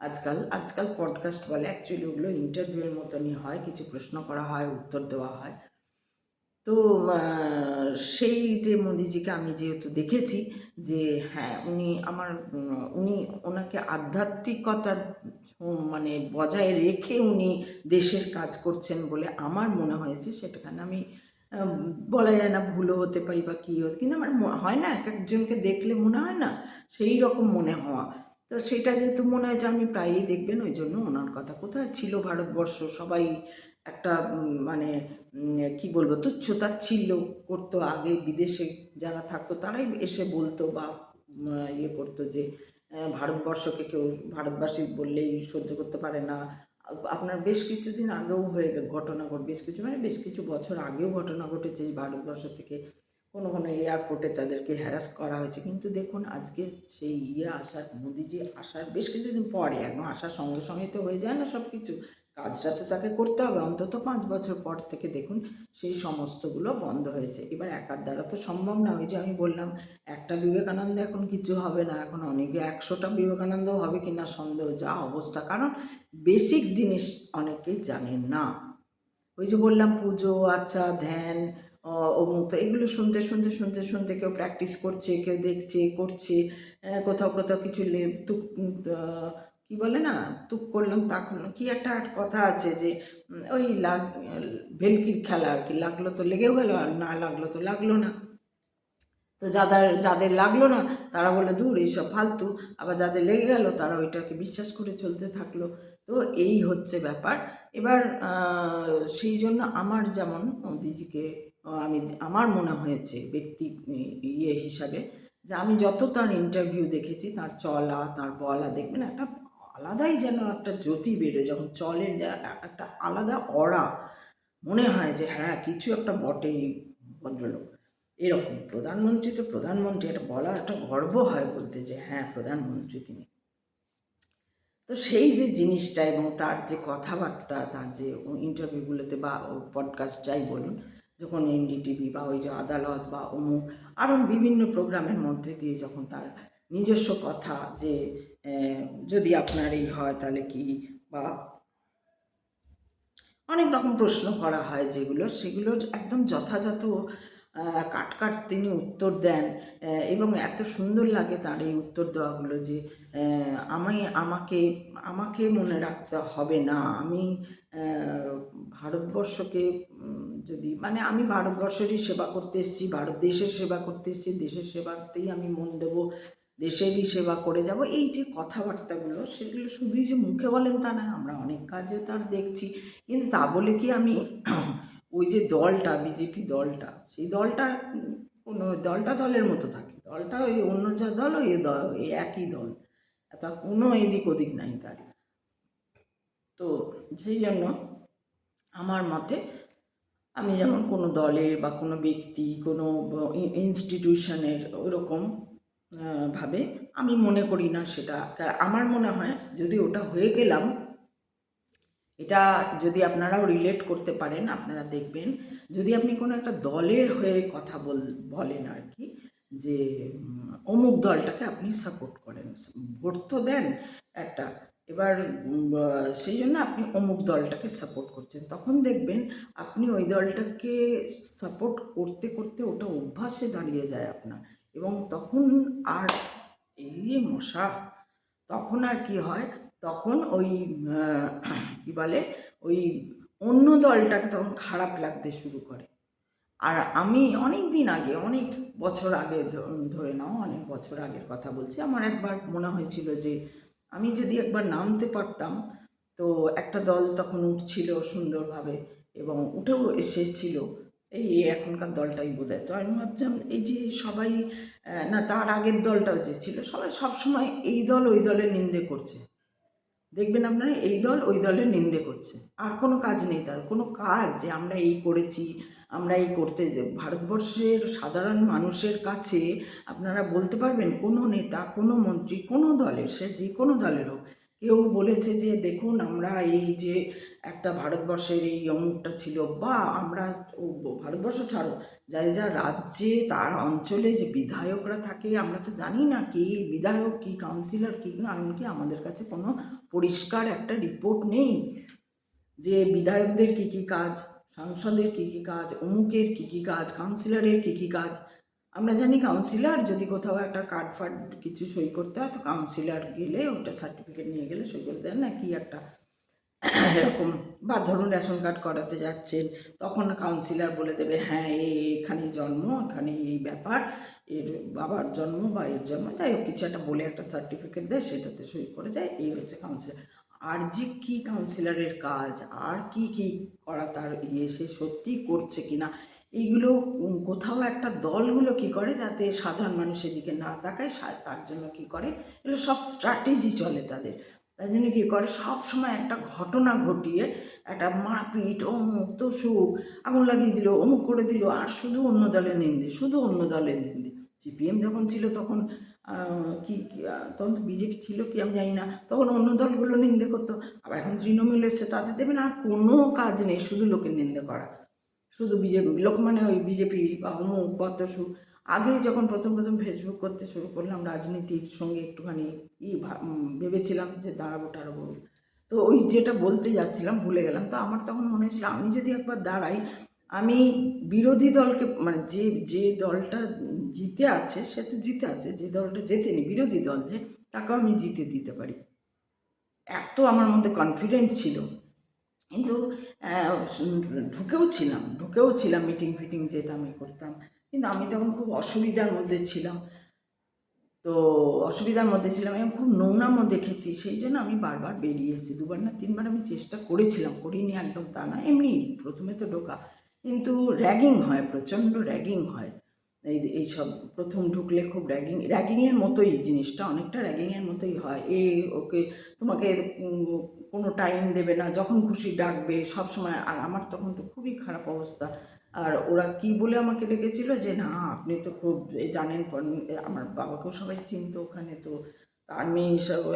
আজকাল আজকাল পডকাস্ট বলে, অ্যাকচুয়ালি ওগুলো ইন্টারভিউয়ের মতনই হয়, কিছু প্রশ্ন করা হয়, উত্তর দেওয়া হয়। তো সেই যে মোদিজিকে আমি যেহেতু দেখেছি যে হ্যাঁ উনি ওনাকে আধ্যাত্মিকতার মানে বজায় রেখে উনি দেশের কাজ করছেন বলে আমার মনে হয়েছে, সেটাখানে আমি বলা যায় না, ভুলও হতে পারি বা কী হতে, কিন্তু আমার হয় না, এক একজনকে দেখলে মনে হয় না সেই রকম মনে হওয়া। তো সেটা যেহেতু মনে হয়েছে, আমি প্রায়ই দেখবেন ওই জন্য ওনার কথা, কোথায় ছিল ভারতবর্ষ, সবাই একটা মানে কি বলবো, তুচ্ছ-তাচ্ছিল্য করতো আগে, বিদেশে যারা থাকতো তারাই এসে বলতো বা ইয়ে করতো যে ভারতবর্ষকে কেউ ভারতবাসী বললেই সহ্য করতে পারে না। আপনার বেশ কিছুদিন আগেও ঘটনা বেশ কিছু মানে বেশ কিছু বছর আগেও ঘটনা ঘটেছে যে ভারতবর্ষ থেকে কোনো কোনো এয়ারপোর্টে তাদেরকে হ্যারাস করা হয়েছে। কিন্তু দেখুন আজকে সেই আসার, মোদিজি আসার বেশ কিছুদিন পরে, একদম আসার সঙ্গে সঙ্গে তো হয়ে যায় না সব কিছু, কাজটা তো তাকে করতে হবে। অন্তত 5 বছর পর থেকে দেখুন সেই সমস্তগুলো বন্ধ হয়েছে। এবার একার দ্বারা তো সম্ভব না। ওই যে আমি বললাম, একটা বিবেকানন্দ এখন কিছু হবে না, এখন অনেকে 100টা বিবেকানন্দও হবে কিনা সন্দেহ, যা অবস্থা। কারণ বেসিক জিনিস অনেকেই জানেন না। ওই যে বললাম পুজো, আচ্ছা, ধ্যান, অমুক, তো এগুলো শুনতে শুনতে শুনতে শুনতে কেউ প্র্যাকটিস করছে, কেউ দেখছে, করছে, কোথাও কোথাও কিছু তুক কী বলে না, তুক করলাম তখন কি একটা কথা আছে যে ওই ভেলকির খেলা আর কি, লাগলো তো লেগেও গেলো, আর না লাগলো তো লাগলো না। তো যাদের যাদের লাগলো না তারা বললো দূর এইসব ফালতু, আবার যাদের লেগে গেল তারা ওইটাকে বিশ্বাস করে চলতে থাকলো। তো এই হচ্ছে ব্যাপার। এবার সেই জন্য আমার যেমন মোদিজিকে আমার মনে হয়েছে ব্যক্তি হিসাবে, যে আমি যত তার ইন্টারভিউ দেখেছি, তার চলা, তার বলা, দেখবেন একটা আলাদাই যেন একটা জ্যোতি বেরোয় যখন চলেন, একটা আলাদা অরা, মনে হয় যে হ্যাঁ কিছু একটা বটেই ভদ্রলোক। এরকম প্রধানমন্ত্রী তো প্রধানমন্ত্রী, এটা বলার একটা গর্ব হয় বলতে যে হ্যাঁ প্রধানমন্ত্রী তিনি। তো সেই যে জিনিসটা এবং তার যে কথাবার্তা, তার যে ইন্টারভিউগুলোতে বা পডকাস্ট যাই বলুন, যখন এনডিটিভি বা ওই যে আদালত বা অমুক আরও বিভিন্ন প্রোগ্রামের মধ্যে দিয়ে যখন তার নিজস্ব কথা, যে যদি আপনার এই হয় তাহলে কি, বা অনেক রকম প্রশ্ন করা হয় যেগুলো, সেগুলোর একদম যথাযথ কাট তিনি উত্তর দেন। এবং এত সুন্দর লাগে তার এই উত্তর দেওয়াগুলো, যে আমাকে আমাকে মনে রাখতে হবে না, আমি ভারতবর্ষকে যদি মানে আমি ভারতবর্ষেরই সেবা করতে এসেছি, ভারত দেশের সেবা করতে এসেছি, দেশের সেবাতেই আমি মন দেবো, দেশেরই সেবা করে যাব, এই যে কথাবার্তাগুলো, সেগুলো শুধুই যে মুখে বলেন তা না, আমরা অনেক কাজে তার দেখছি। কিন্তু তা বলে কি আমি ওই যে দলটা, বিজেপি দলটা, সেই দলটা কোনো দলের মতো থাকে, দলটা ওই অন্য যা দল ওই দল, ওই একই দল, তা কোনো এদিক ওদিক নাই তার। তো সেই জন্য আমার মতে, আমি যেমন কোনো দলের বা কোনো ব্যক্তি, কোনো ইনস্টিটিউশনের ওরকম ভাবে আমি মনে করি না সেটা। আমার মনে হয় যদি ওটা হয়ে গেলাম, এটা যদি আপনারাও রিলেট করতে পারেন, আপনারা দেখবেন যদি আপনি কোনো একটা দলের হয়ে কথা বলেন আর কি, যে অমুক দলটাকে আপনি সাপোর্ট করেন, ভোট তো দেন একটা, এবার সেই জন্য আপনি অমুক দলটাকে সাপোর্ট করছেন, তখন দেখবেন আপনি ওই দলটাকে সাপোর্ট করতে করতে ওটা অভ্যাসে দাঁড়িয়ে যায় আপনার, এবং তখন আর এই মশা, তখন আর কি হয়, তখন ওই কী বলে, ওই অন্য দলটাকে তখন খারাপ লাগতে শুরু করে। আর আমি অনেক দিন আগে, অনেক বছর আগে, ধরে নাও অনেক বছর আগের কথা বলছি, আমার একবার মনে হয়েছিল যে আমি যদি একবার নামতে পারতাম, তো একটা দল তখন উঠছিল সুন্দরভাবে এবং উঠেও এসেছিল, এই এখনকার দলটাই বোধহয়। তো আমি ভাবছিলাম এই যে সবাই, না তার আগের দলটাও যে ছিল, সবাই সবসময় এই দল ওই দলের নিন্দে করছে, দেখবেন আপনারা এই দল ওই দলের নিন্দে করছে, আর কোনো কাজ নেই তার, কোনো কাজ যে আমরা এই করেছি, আমরা এই করতে, ভারতবর্ষের সাধারণ মানুষের কাছে আপনারা বলতে পারবেন কোনো নেতা, কোনো মন্ত্রী, কোনো দলের, সে যে কোনো দলের হোক, কেউ বলেছে যে দেখুন আমরা এই যে একটা ভারতবর্ষের এই অমুকটা ছিল, বা আমরা ভারতবর্ষ ছাড়ো, যা রাজ্যে তার অঞ্চলে যে বিধায়করা থাকে, আমরা তো জানি না কি বিধায়ক, কি কাউন্সিলর, কি, এমনকি আমাদের কাছে কোনো পরিষ্কার একটা রিপোর্ট নেই যে বিধায়কদের কী কী কাজ, সাংসদের কী কী কাজ, অমুকের কী কী কাজ, কাউন্সিলরের কী কী কাজ। আমরা জানি কাউন্সিলর যদি কোথাও একটা কার্ড ফার্ড কিছু সই করতে হয়, তো কাউন্সিলর গেলে ওটা সার্টিফিকেট নিয়ে গেলে সই করে দেন না কি একটা, এরকম, বা ধরুন রেশন কার্ড করাতে যাচ্ছেন, তখন কাউন্সিলর বলে দেবে হ্যাঁ এখানেই জন্ম, এখানে এই ব্যাপার, এর বাবার জন্ম বা এর জন্ম, যাই হোক কিছু একটা বলে একটা সার্টিফিকেট দেয়, সেটাতে সই করে দেয়, এই হচ্ছে কাউন্সিলর। আর যে কী কাউন্সিলরের কাজ, আর কি কি করা তার সে সত্যিই করছে কি না, এইগুলো কোথাও একটা দলগুলো কি করে যাতে সাধারণ মানুষের দিকে না তাকায়, তার জন্য কি করে, এগুলো সব স্ট্র্যাটেজি চলে তাদের। তাই জন্য কী করে, সব সময় একটা ঘটনা ঘটিয়ে একটা মারপিট, অমুক তসুক, আগুন লাগিয়ে দিল, অমুক করে দিল, আর শুধু অন্য দলের নিন্দে, শুধু অন্য দলের নিন্দে। সিপিএম যখন ছিল তখন তখন তো বিজেপি ছিল কি আমি জানি না, তখন অন্য দলগুলো নিন্দে করতো, আবার এখন তৃণমূল এসছে, তাদের দেবে না, আর কোনো কাজ নেই, শুধু লোকের নিন্দে করা, শুধু বিজেপি লোক মানে ওই বিজেপি বা অমুক বা তসুক। আগে যখন প্রথম প্রথম ফেসবুক করতে শুরু করলাম, রাজনীতির সঙ্গে একটুখানি ভেবেছিলাম যে দাঁড়াবো টাড়াবো, তো ওই যেটা বলতে যাচ্ছিলাম ভুলে গেলাম। তো আমার তখন মনে হয়েছিল আমি যদি একবার দাঁড়াই, আমি বিরোধী দলকে মানে যে যে দলটা জিতে আছে সে তো জিতে আছে, যে দলটা জেতেনি বিরোধী দল যে, তাকেও আমি জিতে দিতে পারি, এত আমার মধ্যে কনফিডেন্ট ছিল। কিন্তু ঢুকেও ছিলাম মিটিং ফিটিং যেতাম, করতাম, কিন্তু আমি তখন খুব অসুবিধার মধ্যে ছিলাম। তো অসুবিধার মধ্যে ছিলাম এবং খুব নোংরামও দেখেছি, সেই জন্য আমি বারবার বেরিয়ে এসেছি। 2বার না 3বার আমি চেষ্টা করেছিলাম, করিনি একদম তা না, এমনি প্রথমে তো ঢোকা, কিন্তু র্যাগিং হয়, প্রচণ্ড র্যাগিং হয়। এইসব প্রথম ঢুকলে খুব র্যাগিংয়ের মতোই জিনিসটা, অনেকটা র্যাগিংয়ের মতোই হয়। ওকে তোমাকে কোনো টাইম দেবে না, যখন খুশি ডাকবে সব সময়। আর আমার তখন তো খুবই খারাপ অবস্থা। আর ওরা কি বলে আমাকে ডেকেছিল যে না আপনি তো খুব জানেন, আমার বাবাকেও সবাই চিনতো ওখানে, তো তার মেয়ে হিসাবে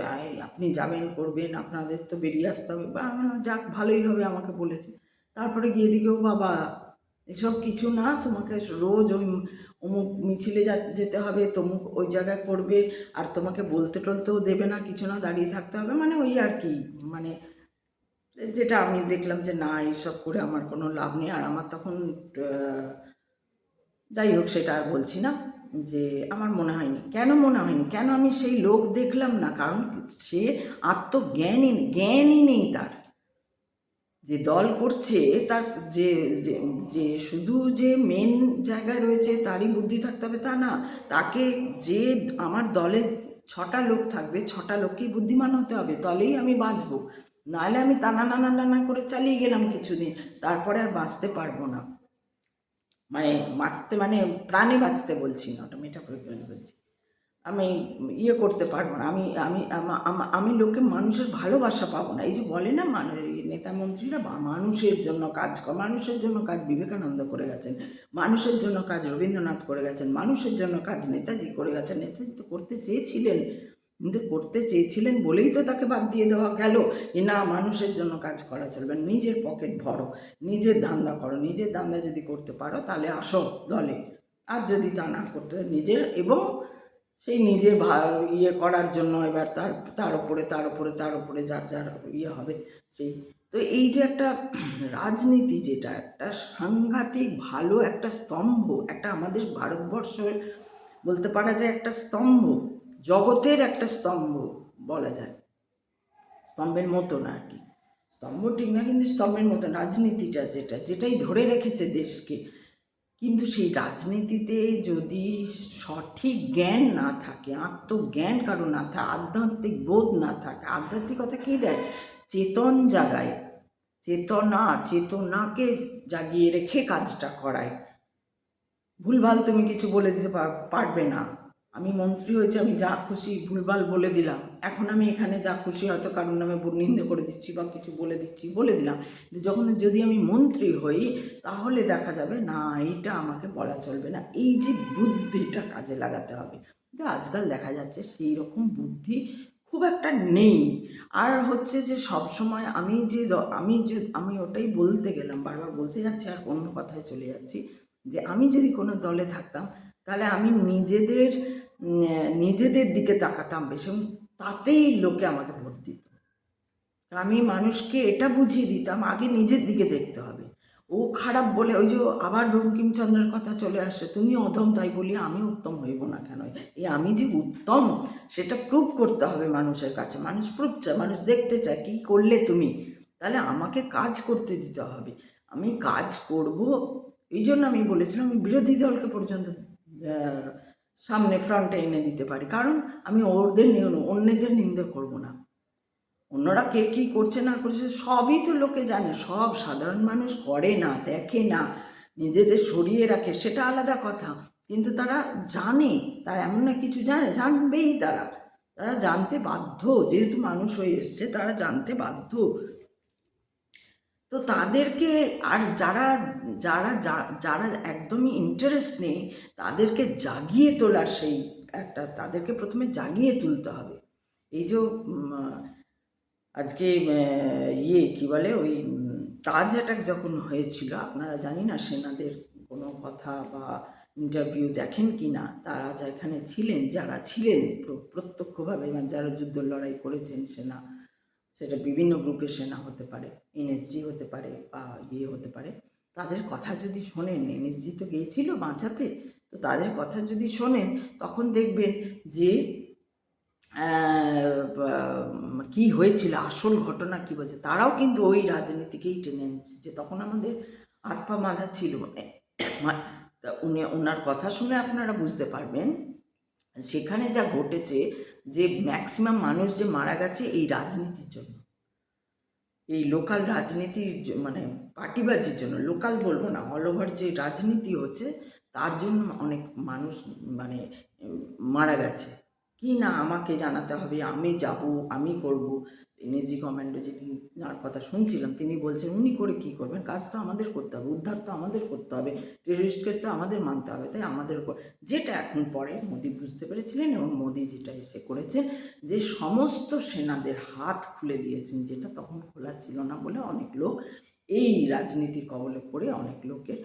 আপনি যাবেন করবেন, আপনাদের তো বেরিয়ে আসতে হবে, বা যাক ভালোই হবে আমাকে বলেছে। তারপরে গিয়ে দিকে ও বাবা এসব কিছু না, তোমাকে রোজ ওই অমুক মিছিলে যেতে হবে, তমুক ওই জায়গায় করবে, আর তোমাকে বলতে টলতেও দেবে না, কিছু না, দাঁড়িয়ে থাকতে হবে, মানে ওই আর কি, মানে যেটা আমি দেখলাম যে না এইসব করে আমার কোনো লাভ নেই। আর আমার তখন যাই হোক সেটা আর বলছি না, যে আমার মনে হয়নি, কেন মনে হয়নি, কেন আমি সেই লোক দেখলাম না, কারণ সে জ্ঞানই নেই তার, যে দল করছে তার, যে যে শুধু যে মেন জায়গায় রয়েছে তারই বুদ্ধি থাকতে হবে তা না, তাকে যে আমার দলে 6টা লোক থাকবে, 6টা লোককেই বুদ্ধিমান হতে হবে, তবেই আমি বাঁচবো, নাহলে আমি টানা নানা নানা করে চালিয়ে গেলাম কিছুদিন, তারপরে আর বাঁচতে পারবো না। মানে বাঁচতে মানে প্রাণে বাঁচতে বলছি না, ওটা মেটাফরিক্যালি বলছি, আমি করতে পারবো না, আমি লোকে মানুষের ভালোবাসা পাবো না। এই যে বলে না নেতা মন্ত্রীরা মানুষের জন্য কাজ মানুষের জন্য কাজ বিবেকানন্দ করে গেছেন, মানুষের জন্য কাজ রবীন্দ্রনাথ করে গেছেন, মানুষের জন্য কাজ নেতাজি করে গেছেন। নেতাজি তো করতে চেয়েছিলেন, কিন্তু করতে চেয়েছিলেন বলেই তো তাকে বাদ দিয়ে দেওয়া গেল, না মানুষের জন্য কাজ করা চলবে, নিজের পকেট ভরো, নিজের ধান্দা করো, নিজের ধান্দা যদি করতে পারো তাহলে আসো দলে, আর যদি তা না করতে নিজের, এবং সেই নিজে করার জন্য এবার তার উপরে যার যার হবে সেই। তো এই যে একটা রাজনীতি, যেটা একটা সাংঘাতিক ভালো একটা স্তম্ভ, একটা আমাদের ভারতবর্ষের বলতে পারা যায় একটা স্তম্ভ, জগতের একটা স্তম্ভ বলা যায়, স্তম্ভের মতন আর কি, স্তম্ভ ঠিক না কিন্তু স্তম্ভের মতন রাজনীতিটা, যেটাই ধরে রেখেছে দেশকে। কিন্তু সেই রাজনীতিতে যদি সঠিক জ্ঞান না থাকে, আত্মজ্ঞান কারো না থাকে, আধ্যাত্মিক বোধ না থাকে, আধ্যাত্মিকতা কী দেয়, চেতন জাগায়, চেতনাকে জাগিয়ে রেখে কাজটা করায়। ভুলভাল তুমি কিছু বলে দিতে পারবে না, আমি মন্ত্রী হয়েছি, আমি যা খুশি ভুলভাল বলে দিলাম, এখন আমি এখানে যা খুশি হয়তো কারোর নামে নিন্দে করে দিচ্ছি বা কিছু বলে দিলাম, কিন্তু যদি আমি মন্ত্রী হই তাহলে দেখা যাবে না এইটা আমাকে বলা চলবে না, এই যে বুদ্ধিটা কাজে লাগাতে হবে। কিন্তু আজকাল দেখা যাচ্ছে সেই রকম বুদ্ধি খুব একটা নেই। আর হচ্ছে যে সব সময় আমি ওটাই বলতে গেলাম, বারবার বলতে যাচ্ছি আর অন্য কথায় চলে যাচ্ছি, যে আমি যদি কোনো দলে থাকতাম তাহলে আমি নিজেদের দিকে তাকাতাম বেশি, এবং তাতেই লোকে আমাকে ভোট দিত। আমি মানুষকে এটা বুঝিয়ে দিতাম আগে নিজের দিকে দেখতে হবে, ও খারাপ বলে ওই যে আবার বঙ্কিমচন্দ্রের কথা চলে আসে, তুমি অধম তাই বলি আমি উত্তম হইব না কেন, আমি যে উত্তম সেটা প্রুভ করতে হবে মানুষের কাছে, মানুষ প্রুভ চায়, মানুষ দেখতে চায় কি করলে তুমি, তাহলে আমাকে কাজ করতে দিতে হবে। আমি কাজ করব, এই জন্য আমি বলেছিলাম আমি বিরোধী দলকে পর্যন্ত সামনে ফ্রন্টে এনে দিতে পারি, কারণ আমি অন্যদের নিন্দে করব না। অন্যরা কে কী করছে না করছে সবই তো লোকে জানে, সব সাধারণ মানুষ করে না, দেখে না, নিজেদের সরিয়ে রাখে, সেটা আলাদা কথা। কিন্তু তারা জানে, তারা এমন না কিছু জানবেই, তারা জানতে বাধ্য, যেহেতু মানুষ হয়ে এসছে তারা জানতে বাধ্য। তো তাদেরকে, আর যারা যারা যারা একদমই ইন্টারেস্ট নেই তাদেরকে জাগিয়ে তোলার, সেই একটা তাদেরকে প্রথমে জাগিয়ে তুলতে হবে। এই যে আজকে কি বলে, ওই তাজ অ্যাটাক যখন হয়েছিল, আপনারা জানি না সেনাদের কোনো কথা বা ইন্টারভিউ দেখেন কি না, তারা যেখানে ছিলেন, যারা ছিলেন প্রত্যক্ষভাবে, মানে যারা যুদ্ধ লড়াই করেছেন সেনা, সেটা বিভিন্ন গ্রুপের সেনা হতে পারে, এনএসজি হতে পারে বা হতে পারে, তাদের কথা যদি শোনেন, এনএসজি তো গিয়েছিল বাঁচাতে, তো তাদের কথা যদি শোনেন তখন দেখবেন যে কি হয়েছিল, আসল ঘটনা কী বলছে। তারাও কিন্তু ওই রাজনীতিকেই টেনে আনছে, যে তখন আমাদের হাত পা বাঁধা ছিল। ওনার কথা শুনে আপনারা বুঝতে পারবেন সেখানে যা ঘটেছে, যে ম্যাক্সিমাম মানুষ যে মারা গেছে এই রাজনীতির জন্য, এই লোকাল রাজনীতির, মানে পার্টিবাজির জন্য, লোকাল বলবো না, অল ওভার যে রাজনীতি হচ্ছে তার জন্য অনেক মানুষ মানে মারা গেছে। কি না আমাকে জানাতে হবে, আমি যাব, আমি করব। এনএসজি কমান্ডো যিনি, যার কথা শুনছিলাম, তিনি বলছেন উনি করে কি করবেন, কাজ তো আমাদের করতে হবে, উদ্ধার তো আমাদের করতে হবে, টেররিস্টকে তো আমাদের মানতে হবে, তাই আমাদের উপর, যেটা এখন পরে মোদি বুঝতে পেরেছিলেন, এবং মোদি যেটা এসে করেছেন, যে সমস্ত সেনাদের হাত খুলে দিয়েছেন, যেটা তখন খোলা ছিল না বলে অনেক লোক এই রাজনীতির কবলে পড়ে, অনেক লোকের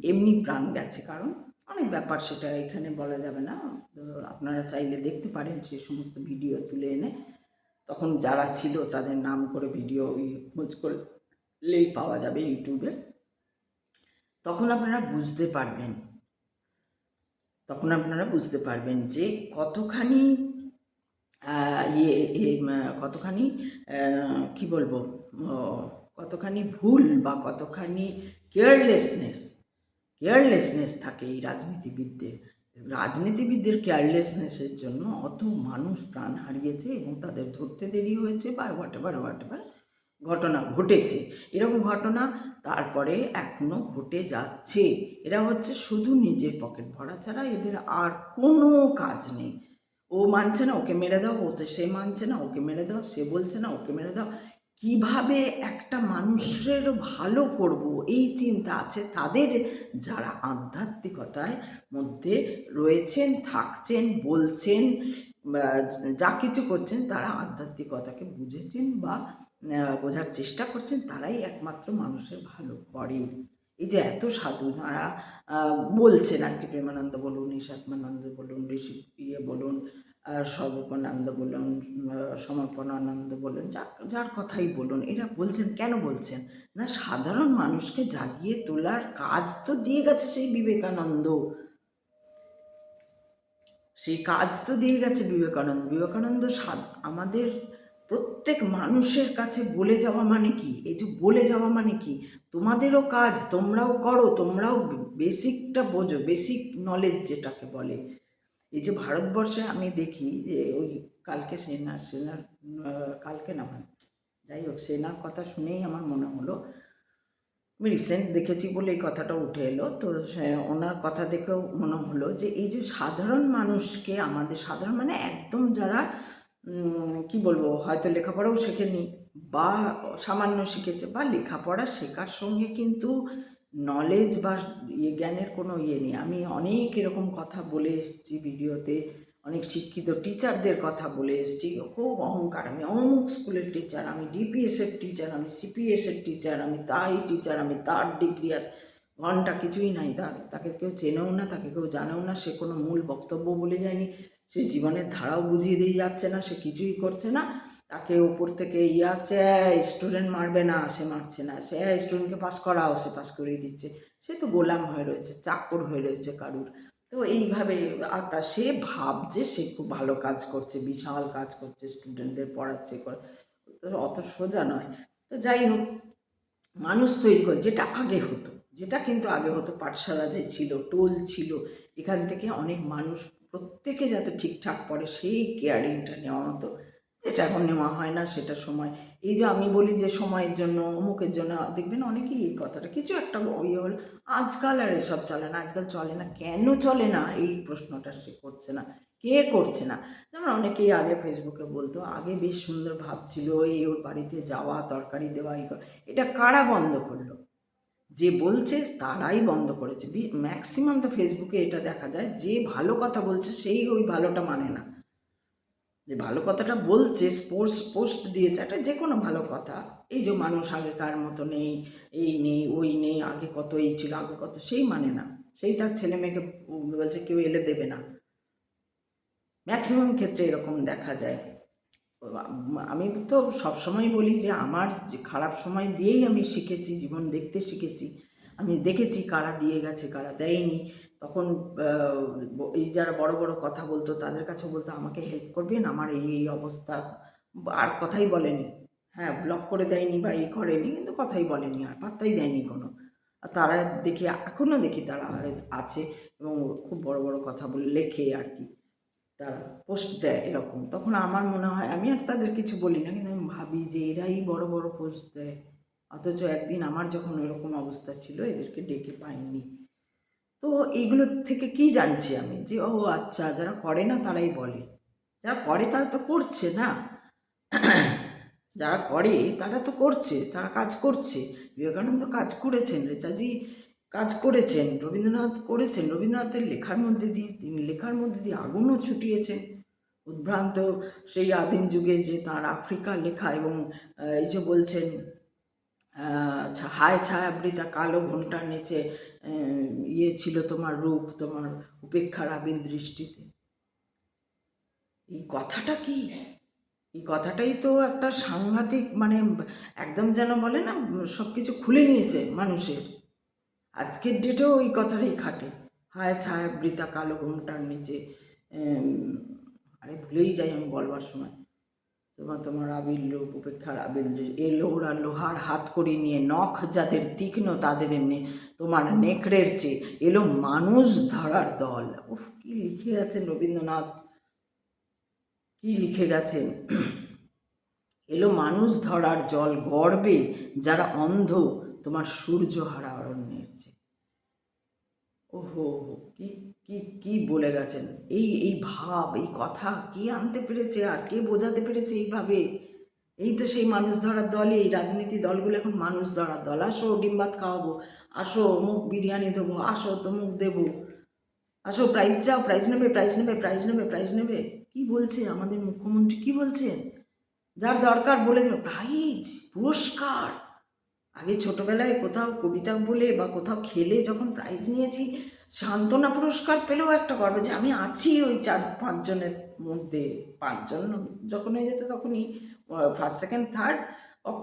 এমনি প্রাণ গেছে। কারণ অনেক ব্যাপার, সেটা এখানে বলা যাবে না, আপনারা চাইলে দেখতে পারেন সেই সমস্ত ভিডিও তুলে এনে, তখন যারা ছিল তাদের নাম করে ভিডিও খোঁজ করলেই পাওয়া যাবে ইউটিউবে। তখন আপনারা বুঝতে পারবেন যে কতখানি কতখানি কি বলবো, কতখানি ভুল বা কতখানি কেয়ারলেসনেস থাকে এই রাজনীতিবিদদের কেয়ারলেসনেসের জন্য অত মানুষ প্রাণ হারিয়েছে, এবং তাদের ধরতে দেরি হয়েছে বা হোয়াট এভার ঘটনা ঘটেছে। এরকম ঘটনা তারপরে এখনও ঘটে যাচ্ছে। এরা হচ্ছে শুধু নিজের পকেট ভরা ছাড়া এদের আর কোনো কাজ নেই। ও মানছে না, ওকে মেরে দাও, ও তো সে মানছে না, ওকে মেরে দাও, সে বলছে না, ওকে মেরে দাও। কিভাবে একটা মানুষের ভালো করব, এই চিন্তা আছে তাদের, যারা আধ্যাত্মিকতায় মধ্যে রয়েছেন, থাকছেন, বলছেন, যা কিছু করছেন, তারা আধ্যাত্মিকতাকে বুঝেছেন বা বোঝার চেষ্টা করছেন, তারাই একমাত্র মানুষের ভালো করে। এই যে এত সাধু যারা বলছেন আর কি, প্রেমানন্দ বলুন, ঈশাত্মানন্দ বলুন, ঋষি বলুন, স্বরূপানন্দ বলুন, সমর্পণানন্দ বলুন, যার কথাই বলুন, এরা বলছেন কেন বলছেন না, সাধারণ মানুষকে জাগিয়ে তোলার কাজ তো দিয়ে গেছে সেই বিবেকানন্দ, সেই কাজ তো দিয়ে গেছে বিবেকানন্দ আমাদের প্রত্যেক মানুষের কাছে বলে যাওয়া মানে কি, এই যে বলে যাওয়া মানে কি, তোমাদেরও কাজ, তোমরাও করো, তোমরাও বেসিকটা বোঝো, বেসিক নলেজ যেটাকে বলে। এই যে ভারতবর্ষে আমি দেখি যে ওই কালকে কালকে না, যাই হোক, সেনার কথা শুনেই আমার মনে হলো, আমি রিসেন্ট দেখেছি বলে এই কথাটা উঠে এলো, তো ওনার কথা দেখেও মনে হলো যে এই যে সাধারণ মানুষকে, আমাদের সাধারণ মানে একদম যারা কি বলবো, হয়তো লেখাপড়াও শেখেনি বা সামান্য শিখেছে, বা লেখাপড়া শেখার সঙ্গে কিন্তু নলেজ বা জ্ঞানের কোনো নেই। আমি অনেক এরকম কথা বলে এসেছি ভিডিওতে, অনেক শিক্ষিত টিচারদের কথা বলে এসেছি, খুব অহংকার, আমি অমুক স্কুলের টিচার, আমি ডিপিএসের টিচার, আমি সিপিএসের টিচার, আমি তাই টিচার, আমি তার ডিগ্রি আছে, ঘন্টা কিছুই নাই তার, তাকে কেউ চেনেও না, তাকে কেউ জানেও না, সে কোনো মূল বক্তব্য বলে যায়নি, সে জীবনের ধারাও বুঝিয়ে দিয়ে যাচ্ছে না, সে কিছুই করছে না, তাকে উপর থেকে আসছে, স্টুডেন্ট মারবে না, সে মারছে না, সে স্টুডেন্টকে পাস করাও, সে পাস করিয়ে দিচ্ছে, সে তো গোলাম হয়ে রয়েছে, চাকর হয়ে রয়েছে কারুর। তো এইভাবে সে ভাবছে সে খুব ভালো কাজ করছে, বিশাল কাজ করছে, স্টুডেন্টদের পড়াচ্ছে, অত সোজা নয়। তো যাই হোক, মানুষ তৈরি করে, যেটা আগে হতো, যেটা কিন্তু আগে হতো, পাঠশালা যে ছিল, টোল ছিল, এখান থেকে অনেক মানুষ প্রত্যেকে যাতে ঠিকঠাক পড়ে সেই কেয়ারিংটা নেওয়া হতো, যেটা এখন নেওয়া হয় না। সেটা সময়, এই যে আমি বলি যে সময়ের জন্য, অমুকের জন্য, দেখবেন অনেকেই এই কথাটা, কিছু একটা ইয়ে হল, আজকাল আর এসব চলে না, আজকাল চলে না। কেন চলে না এই প্রশ্নটা সে করছে না, কে করছে না? যেমন অনেকেই আগে ফেসবুকে বলতো, আগে বেশ সুন্দর ভাবছিল, এই ওর বাড়িতে যাওয়া, তরকারি দেওয়া, এটা কারা বন্ধ করলো? যে বলছে তারাই বন্ধ করেছে। ম্যাক্সিমাম তো ফেসবুকে এটা দেখা যায়, যে ভালো কথা বলছে সেই ওই ভালোটা মানে না। যে ভালো কথাটা বলছে, পোস্ট দিয়েছে, একটা যে কোনো ভালো কথা, এই যে মানুষ আগেকার মতো নেই, এই নেই, ওই নেই, আগে কত এই ছিল, আগে কত, সেই মানে না। সেই তার ছেলে মেয়েকে বলছে কেউ এলে দেবে না, ম্যাক্সিমাম ক্ষেত্রে এরকম দেখা যায়। আমি তো সবসময় বলি যে আমার যে খারাপ সময় দিয়েই আমি শিখেছি, জীবন দেখতে শিখেছি। আমি দেখেছি কারা দিয়ে গেছে, কারা দেয়নি। তখন এই যারা বড় বড় কথা বলতো তাদের কাছে বলতো আমাকে হেল্প করবেন, আমার এই এই অবস্থা, আর কথাই বলেনি। হ্যাঁ, ব্লক করে দেয়নি বা এই করেনি, কিন্তু কথাই বলেনি, আর পাত্তাই দেয়নি কোনো। আর তারা দেখি, এখনও দেখি তারা আছে, এবং খুব বড় বড় কথা বলে লেখে আর কি, তারা পোস্ট দেয় এরকম। তখন আমার মনে হয়, আমি আর তাদের কিছু বলি না, কিন্তু আমি ভাবি যে এরাই বড় বড় পোস্ট দেয়, অথচ একদিন আমার যখন এরকম অবস্থা ছিল এদেরকে ডেকে পাইনি। তো এইগুলোর থেকে কি জানছি আমি, যে ও আচ্ছা, যারা করে না তারাই বলে, যারা করে তারা তো করছে না, যারা করে তারা তো করছে, তারা কাজ করছে। বিবেকানন্দ কাজ করেছেন, নেতাজি কাজ করেছেন, রবীন্দ্রনাথ করেছেন, রবীন্দ্রনাথের লেখার মধ্যে দিয়ে, তিনি লেখার মধ্যে দিয়ে আগুনও ছুটিয়েছেন। উদ্ভ্রান্ত সেই আদিম যুগে যে তাঁর আফ্রিকা লেখা, এবং এই যে বলছেন হায় ছায়াবৃতা কালো ঘোমটার নিচে ইয়ে ছিল তোমার রূপ, তোমার উপেক্ষার আবিল দৃষ্টিতে, এই কথাটা কি? এই কথাটাই তো একটা সাংঘাতিক, মানে একদম যেন বলে না, সব কিছু খুলে নিয়েছে মানুষের। আজকের ডেটেও ওই কথাটাই খাটে, হায় ছায়াবৃতা কালো ঘোমটার নিচে, আরে ভুলেই যাই আমি বলবার সময়, তোমার তোমার আবির রূপ, উপেক্ষার আবিল এলো ওরা লোহার হাত করি নিয়ে, নখ যাদের তীক্ষ্ণ তাদের এমনি, তোমার নেকড়ের চেয়ে এলো মানুষ ধরার দল। উফ, কি লিখে গেছেন রবীন্দ্রনাথ, কি লিখে গেছেন! এলো মানুষ ধরার জল গর্বে যারা অন্ধ, তোমার সূর্য হারা অরণ্যের চেয়ে। ওহো, কি কি কি বলে গেছেন! এই এই ভাব, এই কথা কে আনতে পেরেছে, আর কে বোঝাতে পেরেছে এইভাবে? এই তো সেই মানুষ ধরার দলই, এই রাজনীতি দলগুলো এখন মানুষ ধরার দল। আসো ডিম ভাত খাওয়াবো, আসো অমুক বিরিয়ানি দেবো, আসো তমুক দেবো, আসো প্রাইজ চাও, প্রাইজ নেবে, প্রাইজ নেবে, প্রাইজ নেবে, প্রাইজ নেবে। কি বলছে আমাদের মুখ্যমন্ত্রী, কি বলছেন? যার দরকার বলে দেবে প্রাইজ, পুরস্কার। আগে ছোটবেলায় কোথাও কবিতা বলে বা কোথাও খেলে যখন প্রাইজ নিয়েছি, সান্ত্বনা পুরস্কার পেলেও একটা গর্ব, যে আমি আছি ওই 4-5 জনের মধ্যে। 5 জন যখন হয়ে যেত তখনই ফার্স্ট সেকেন্ড থার্ড,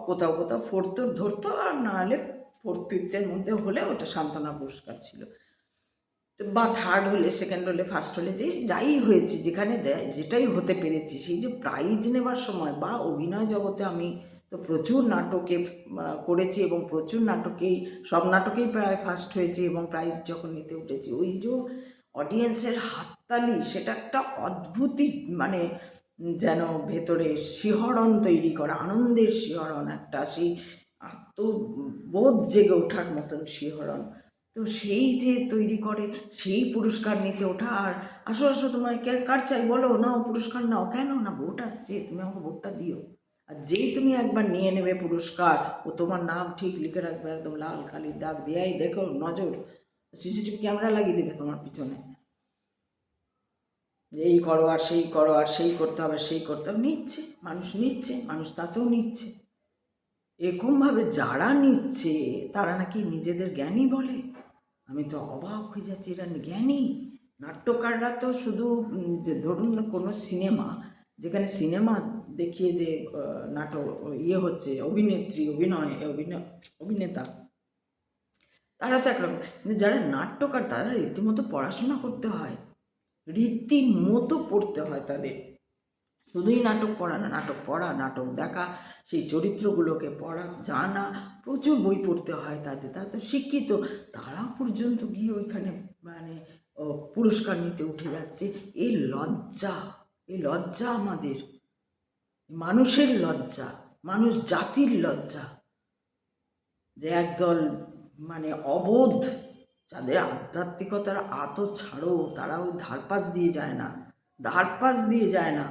কোথাও কোথাও ফোর্থ ধরতো, আর নাহলে ফোর্থ ফিফথের মধ্যে হলে ওটা সান্ত্বনা পুরস্কার ছিল, বা থার্ড হলে, সেকেন্ড হলে, ফার্স্ট হলে, যে যাই হয়েছি, যেখানে যেটাই হতে পেরেছি, সেই যে প্রাইজ নেবার সময়, বা অভিনয় জগতে আমি তো প্রচুর নাটকে করেছি, এবং প্রচুর নাটকেই, সব নাটকেই প্রায় ফার্স্ট হয়েছি, এবং প্রাইজ যখন নিতে উঠেছি, ওই যে অডিয়েন্সের হাততালি, সেটা একটা অদ্ভুতই, মানে যেন ভেতরে শিহরণ তৈরি করা, আনন্দের শিহরণ, একটা সেই আত্মবোধ জেগে ওঠার মতন শিহরণ। তো সেই যে তৈরি করে, সেই পুরস্কার নিতে ওঠা, আর আসো আসো তোমায় কার চাই বলো, নাও পুরস্কার নাও, কেন না, ভোট আসছে, তুমি আমাকে ভোটটা দিও। আর যেই তুমি একবার নিয়ে নেবে পুরস্কার, ও তোমার নাম ঠিক লিখে রাখবে একদম লাল কালির দাগ দিয়ে, এই দেখো নজর, সিসিটিভি ক্যামেরা লাগিয়ে দেবে তোমার পিছনে, এই করো আর সেই করো, আর সেই করতে হবে, সেই করতে হবে, নিচ্ছে মানুষ, নিচ্ছে মানুষ, তাতেও নিচ্ছে। এরকমভাবে যারা নিচ্ছে তারা নাকি নিজেদের জ্ঞানী বলে। আমি তো অবাক হয়ে যাচ্ছি, এরা জ্ঞানী? নাট্যকাররা তো শুধু যে ধরুন কোনো সিনেমা, যেখানে সিনেমা দেখিয়ে যে নাটক ইয়ে হচ্ছে, অভিনেত্রী, অভিনেতা, তারা তো একরকম, কিন্তু যারা নাট্যকার তারা রীতিমতো পড়াশোনা করতে হয়, রীতিমতো পড়তে হয় তাদের, শুধুই নাটক পড়া না, নাটক পড়া, নাটক দেখা, সেই চরিত্রগুলোকে পড়া, জানা, প্রচুর বই পড়তে হয় তাদের। তারা তো শিক্ষিত, তারা পর্যন্ত গিয়ে ওইখানে মানে পুরস্কার নিতে উঠে যাচ্ছে। এই লজ্জা, এই লজ্জা আমাদের, মানুষের লজ্জা, মানুষ জাতির লজ্জা, যে একদল মানে অবোধ, যাদের আধ্যাত্মিকতার আতো ছাড়ো, তারা ওই ধারপাস দিয়ে যায় না, ধারপাস দিয়ে যায় না,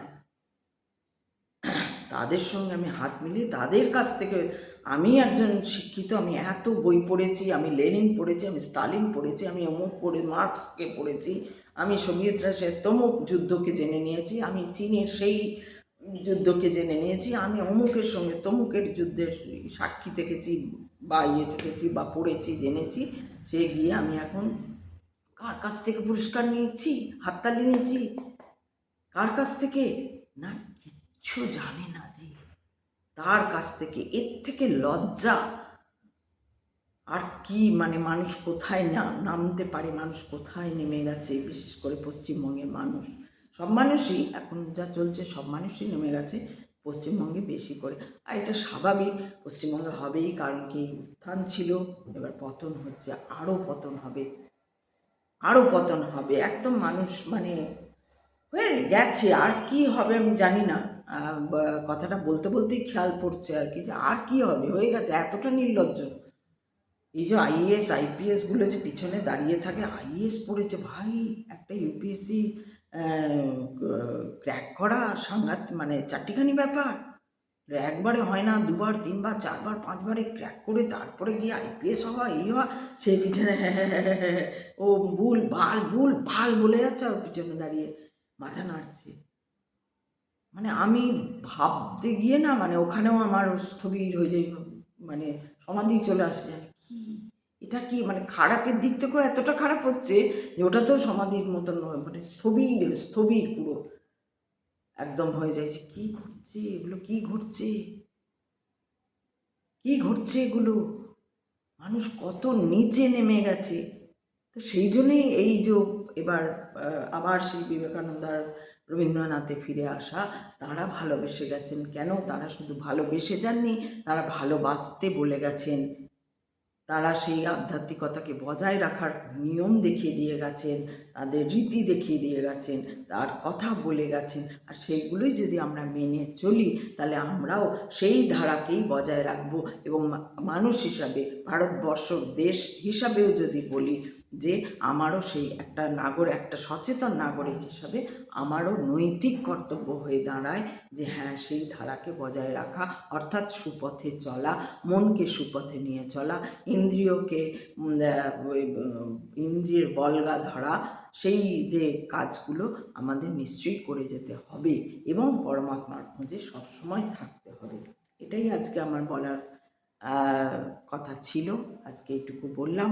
তাদের সঙ্গে আমি হাত মিলিয়ে তাদের কাছ থেকে, আমি একজন শিক্ষিত, আমি এত বই পড়েছি, আমি লেনিন পড়েছি, আমি স্টালিন পড়েছি, আমি অমুক পড়ে মার্কসকে পড়েছি, আমি সোভিয়েত রাশিয়ার তমুক যুদ্ধকে জেনে নিয়েছি, আমি চীনের সেই যুদ্ধকে জেনে নিয়েছি, আমি অমুকের সঙ্গে তমুকের যুদ্ধের সাক্ষী থেকেছি বা থেকেছি বা পড়েছি, জেনেছি। সে গিয়ে আমি এখন কার কাছ থেকে পুরস্কার নিয়েছি, হাততালি নিয়েছি, কার কাছ থেকে? না, কিচ্ছু জানে না যে, তার কাছ থেকে। এর থেকে লজ্জা আর কি? মানে মানুষ কোথায় নামতে পারে, মানুষ কোথায় নেমে গেছে, বিশেষ করে পশ্চিমবঙ্গের মানুষ, সব মানুষই এখন যা চলছে, সব মানুষই নেমে গেছে পশ্চিমবঙ্গে বেশি করে। আর এটা স্বাভাবিক, পশ্চিমবঙ্গে হবেই, কারণ কি উত্থান ছিল, এবার পতন হচ্ছে, আরও পতন হবে, আরও পতন হবে, একদম মানুষ মানে হয়ে গেছে। আর কি হবে আমি জানি না, কথাটা বলতে বলতেই খেয়াল পড়ছে আর কি, যে আর কি হবে, হয়ে গেছে, এতটা নির্লজ্জ। এই যে আইএএস আইপিএসগুলো যে পিছনে দাঁড়িয়ে থাকে, আইএএস পড়েছে ভাই, একটা ইউপিএসসি ক্র্যাক করা সাংঘাতিক, মানে চারটিখানি ব্যাপার, একবারে হয় না, দুবার তিনবার চারবার পাঁচবারে ক্র্যাক করে তারপরে গিয়ে আইপিএস হওয়া, এই হওয়া, সে পিছনে ও ভুল ভাল বলে যাচ্ছে, ওর পিছনে দাঁড়িয়ে মাথা নাড়ছে। মানে আমি ভাবতে গিয়ে না, মানে ওখানেও আমার স্থবির হয়ে যায়, মানে সমাধি চলে আসে, কি এটা কি, মানে খারাপের দিক থেকেও এতটা খারাপ হচ্ছে যে ওটা তো সমাধির মতন নয়, মানে স্থবির স্থবির পুরো একদম হয়ে যায়, যে কী ঘটছে এগুলো, কী ঘটছে, কী ঘটছে এগুলো, মানুষ কত নিচে নেমে গেছে। তো সেই জন্যেই এই যে এবার আবার সেই বিবেকানন্দ আর রবীন্দ্রনাথে ফিরে আসা, তারা ভালোবেসে গেছেন। কেন? তারা শুধু ভালোবেসে যাননি, তারা ভালোবাসতে বলে গেছেন, তারা সেই আধ্যাত্মিকতাকে বজায় রাখার নিয়ম দেখিয়ে দিয়ে গেছেন, তাদের রীতি দেখিয়ে দিয়ে গেছেন, তার কথা বলে গেছেন। আর সেইগুলোই যদি আমরা মেনে চলি, তাহলে আমরাও সেই ধারাকেই বজায় রাখব। এবং মানুষ হিসাবে, ভারতবর্ষ দেশ হিসাবেও যদি বলি, যে আমারও সেই একটা সচেতন নাগরিক হিসাবে আমারও নৈতিক কর্তব্য হয়ে দাঁড়ায় যে হ্যাঁ, সেই ধারাকে বজায় রাখা, অর্থাৎ সুপথে চলা, মনকে সুপথে নিয়ে চলা, ইন্দ্রিয়ের বলগা ধরা, সেই যে কাজগুলো আমাদের নিশ্চয়ই করে যেতে হবে এবং পরমাত্মার খোঁজে সবসময় থাকতে হবে। এটাই আজকে আমার বলার কথা ছিল। আজকে এইটুকু বললাম।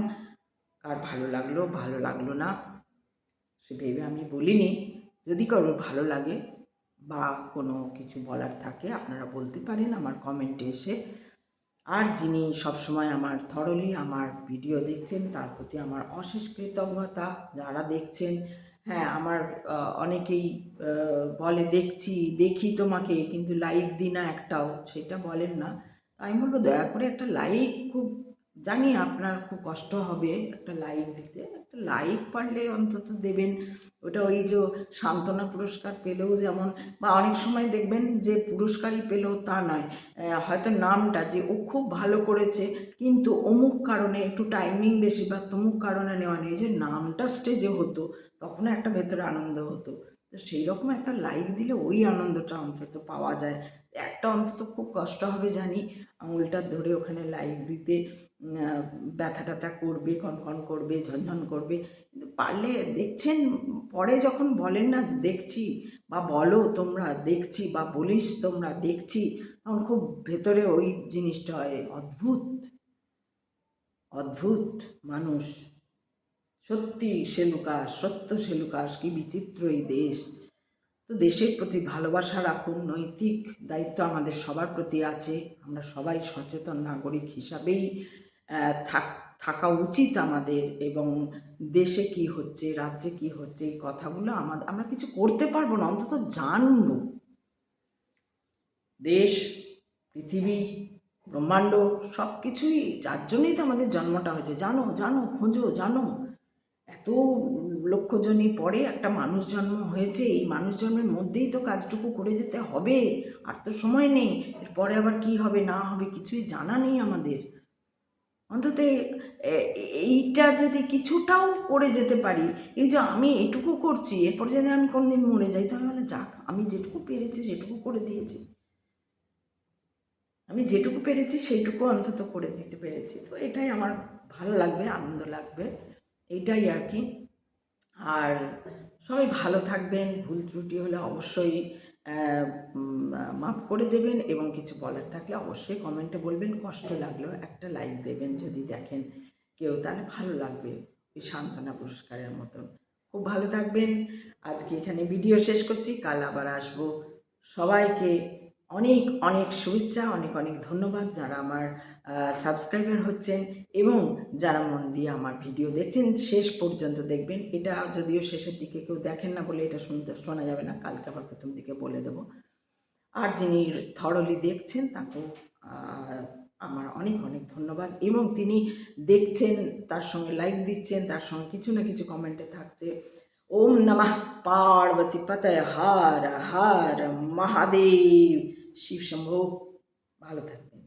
কার ভালো লাগলো ভালো লাগলো না সে ভেবে আমি বলিনি। যদি কারোর ভালো লাগে বা কোনো কিছু বলার থাকে, আপনারা বলতে পারেন আমার কমেন্টে এসে। আর যিনি সবসময় আমার থরলি আমার ভিডিও দেখছেন, তার প্রতি আমার অশেষ কৃতজ্ঞতা। যারা দেখছেন, হ্যাঁ, আমার অনেকেই বলে দেখি তোমাকে, কিন্তু লাইক দিই না একটাও, সেটা বলেন না। আমি বলবো দয়া করে একটা লাইক, খুব জানি আপনার খুব কষ্ট হবে একটা লাইক দিতে, একটা লাইক পারলে অন্তত দেবেন। ওটা ওই যে সান্ত্বনা পুরস্কার পেলেও যেমন, বা অনেক সময় দেখবেন যে পুরস্কারই পেলেও তা নয়, হয়তো নামটা যে ও খুব ভালো করেছে, কিন্তু অমুক কারণে একটু টাইমিং বেশি বা তমুক কারণে নেওয়া নেই, যে নামটা স্টেজে হতো তখন একটা ভেতরে আনন্দ হতো। তো সেই রকম একটা লাইক দিলে ওই আনন্দটা অন্তত পাওয়া যায়। একটা অন্তত খুব কষ্ট হবে জানি, আঙুলটা ধরে ওখানে লাইক দিতে ব্যথা ট্যাথা করবে, কনকন করবে, ঝনঝন করবে, কিন্তু পারলে দেখছেন, পরে যখন বলেন না দেখছি, বা বলো তোমরা দেখছি, বা বলিস তোমরা দেখছি, তখন খুব ভেতরে ওই জিনিসটা হয়, অদ্ভুত অদ্ভুত মানুষ, সত্যি সেলুকাস, সত্য সেলুকাস, কি বিচিত্র এই দেশ। তো দেশের প্রতি ভালোবাসা রাখুন, নৈতিক দায়িত্ব আমাদের সবার প্রতি আছে, আমরা সবাই সচেতন নাগরিক হিসাবেই থাকা উচিত আমাদের। এবং দেশে কি হচ্ছে, রাজ্যে কি হচ্ছে, এই কথাগুলো আমরা কিছু করতে পারবো না, অন্তত জানবো, দেশ, পৃথিবী, ব্রহ্মাণ্ড সব কিছুই, যার জন্যই তো আমাদের জন্মটা হয়েছে। জানো জানো, খোঁজো, জানো। এত লক্ষজনই পরে একটা মানুষ জন্ম হয়েছে, এই মানুষ জন্মের মধ্যেই তো কাজটুকু করে যেতে হবে, আর তো সময় নেই। এরপরে আবার কি হবে না হবে কিছুই জানা নেই আমাদের। অন্তত এইটা যদি কিছুটাও করে যেতে পারি, এই যে আমি এটুকু করছি, এরপর যদি আমি কোনোদিন মরে যাই, তাহলে বলে যাক, আমি যেটুকু পেরেছি সেটুকু করে দিয়েছি, আমি যেটুকু পেরেছি সেইটুকু অন্তত করে দিতে পেরেছি। তো এটাই আমার ভালো লাগবে, আনন্দ লাগবে, এইটাই আর কি। আর সবাই ভালো থাকবেন, ভুল ত্রুটি হলে অবশ্যই মাফ করে দেবেন, এবং কিছু বলার থাকলে অবশ্যই কমেন্টে বলবেন। কষ্ট লাগলেও একটা লাইক দেবেন যদি দেখেন কেউ, তাহলে ভালো লাগবে, ওই সান্ত্বনা পুরস্কারের মতন। খুব ভালো থাকবেন। আজকে এখানে ভিডিও শেষ করছি, কাল আবার আসবো। সবাইকে অনেক অনেক শুভেচ্ছা, অনেক অনেক ধন্যবাদ যারা আমার সাবস্ক্রাইবার হচ্ছেন এবং যারা মন দিয়ে আমার ভিডিও দেখছেন, শেষ পর্যন্ত দেখবেন। এটা যদিও শেষের দিকে কেউ দেখেন না বলে এটা শোনা যাবে না, কালকে আবার প্রথম দিকে বলে দেব। আর যিনি থরলি দেখছেন তাকেও আমার অনেক অনেক ধন্যবাদ, এবং তিনি দেখছেন, তার সঙ্গে লাইক দিচ্ছেন, তার সঙ্গে কিছু না কিছু কমেন্টে থাকছে। ওম নমঃ পার্বতী পতয়ে হর হর মহাদেব, শিব শম্ভু। ভালো থাকবেন।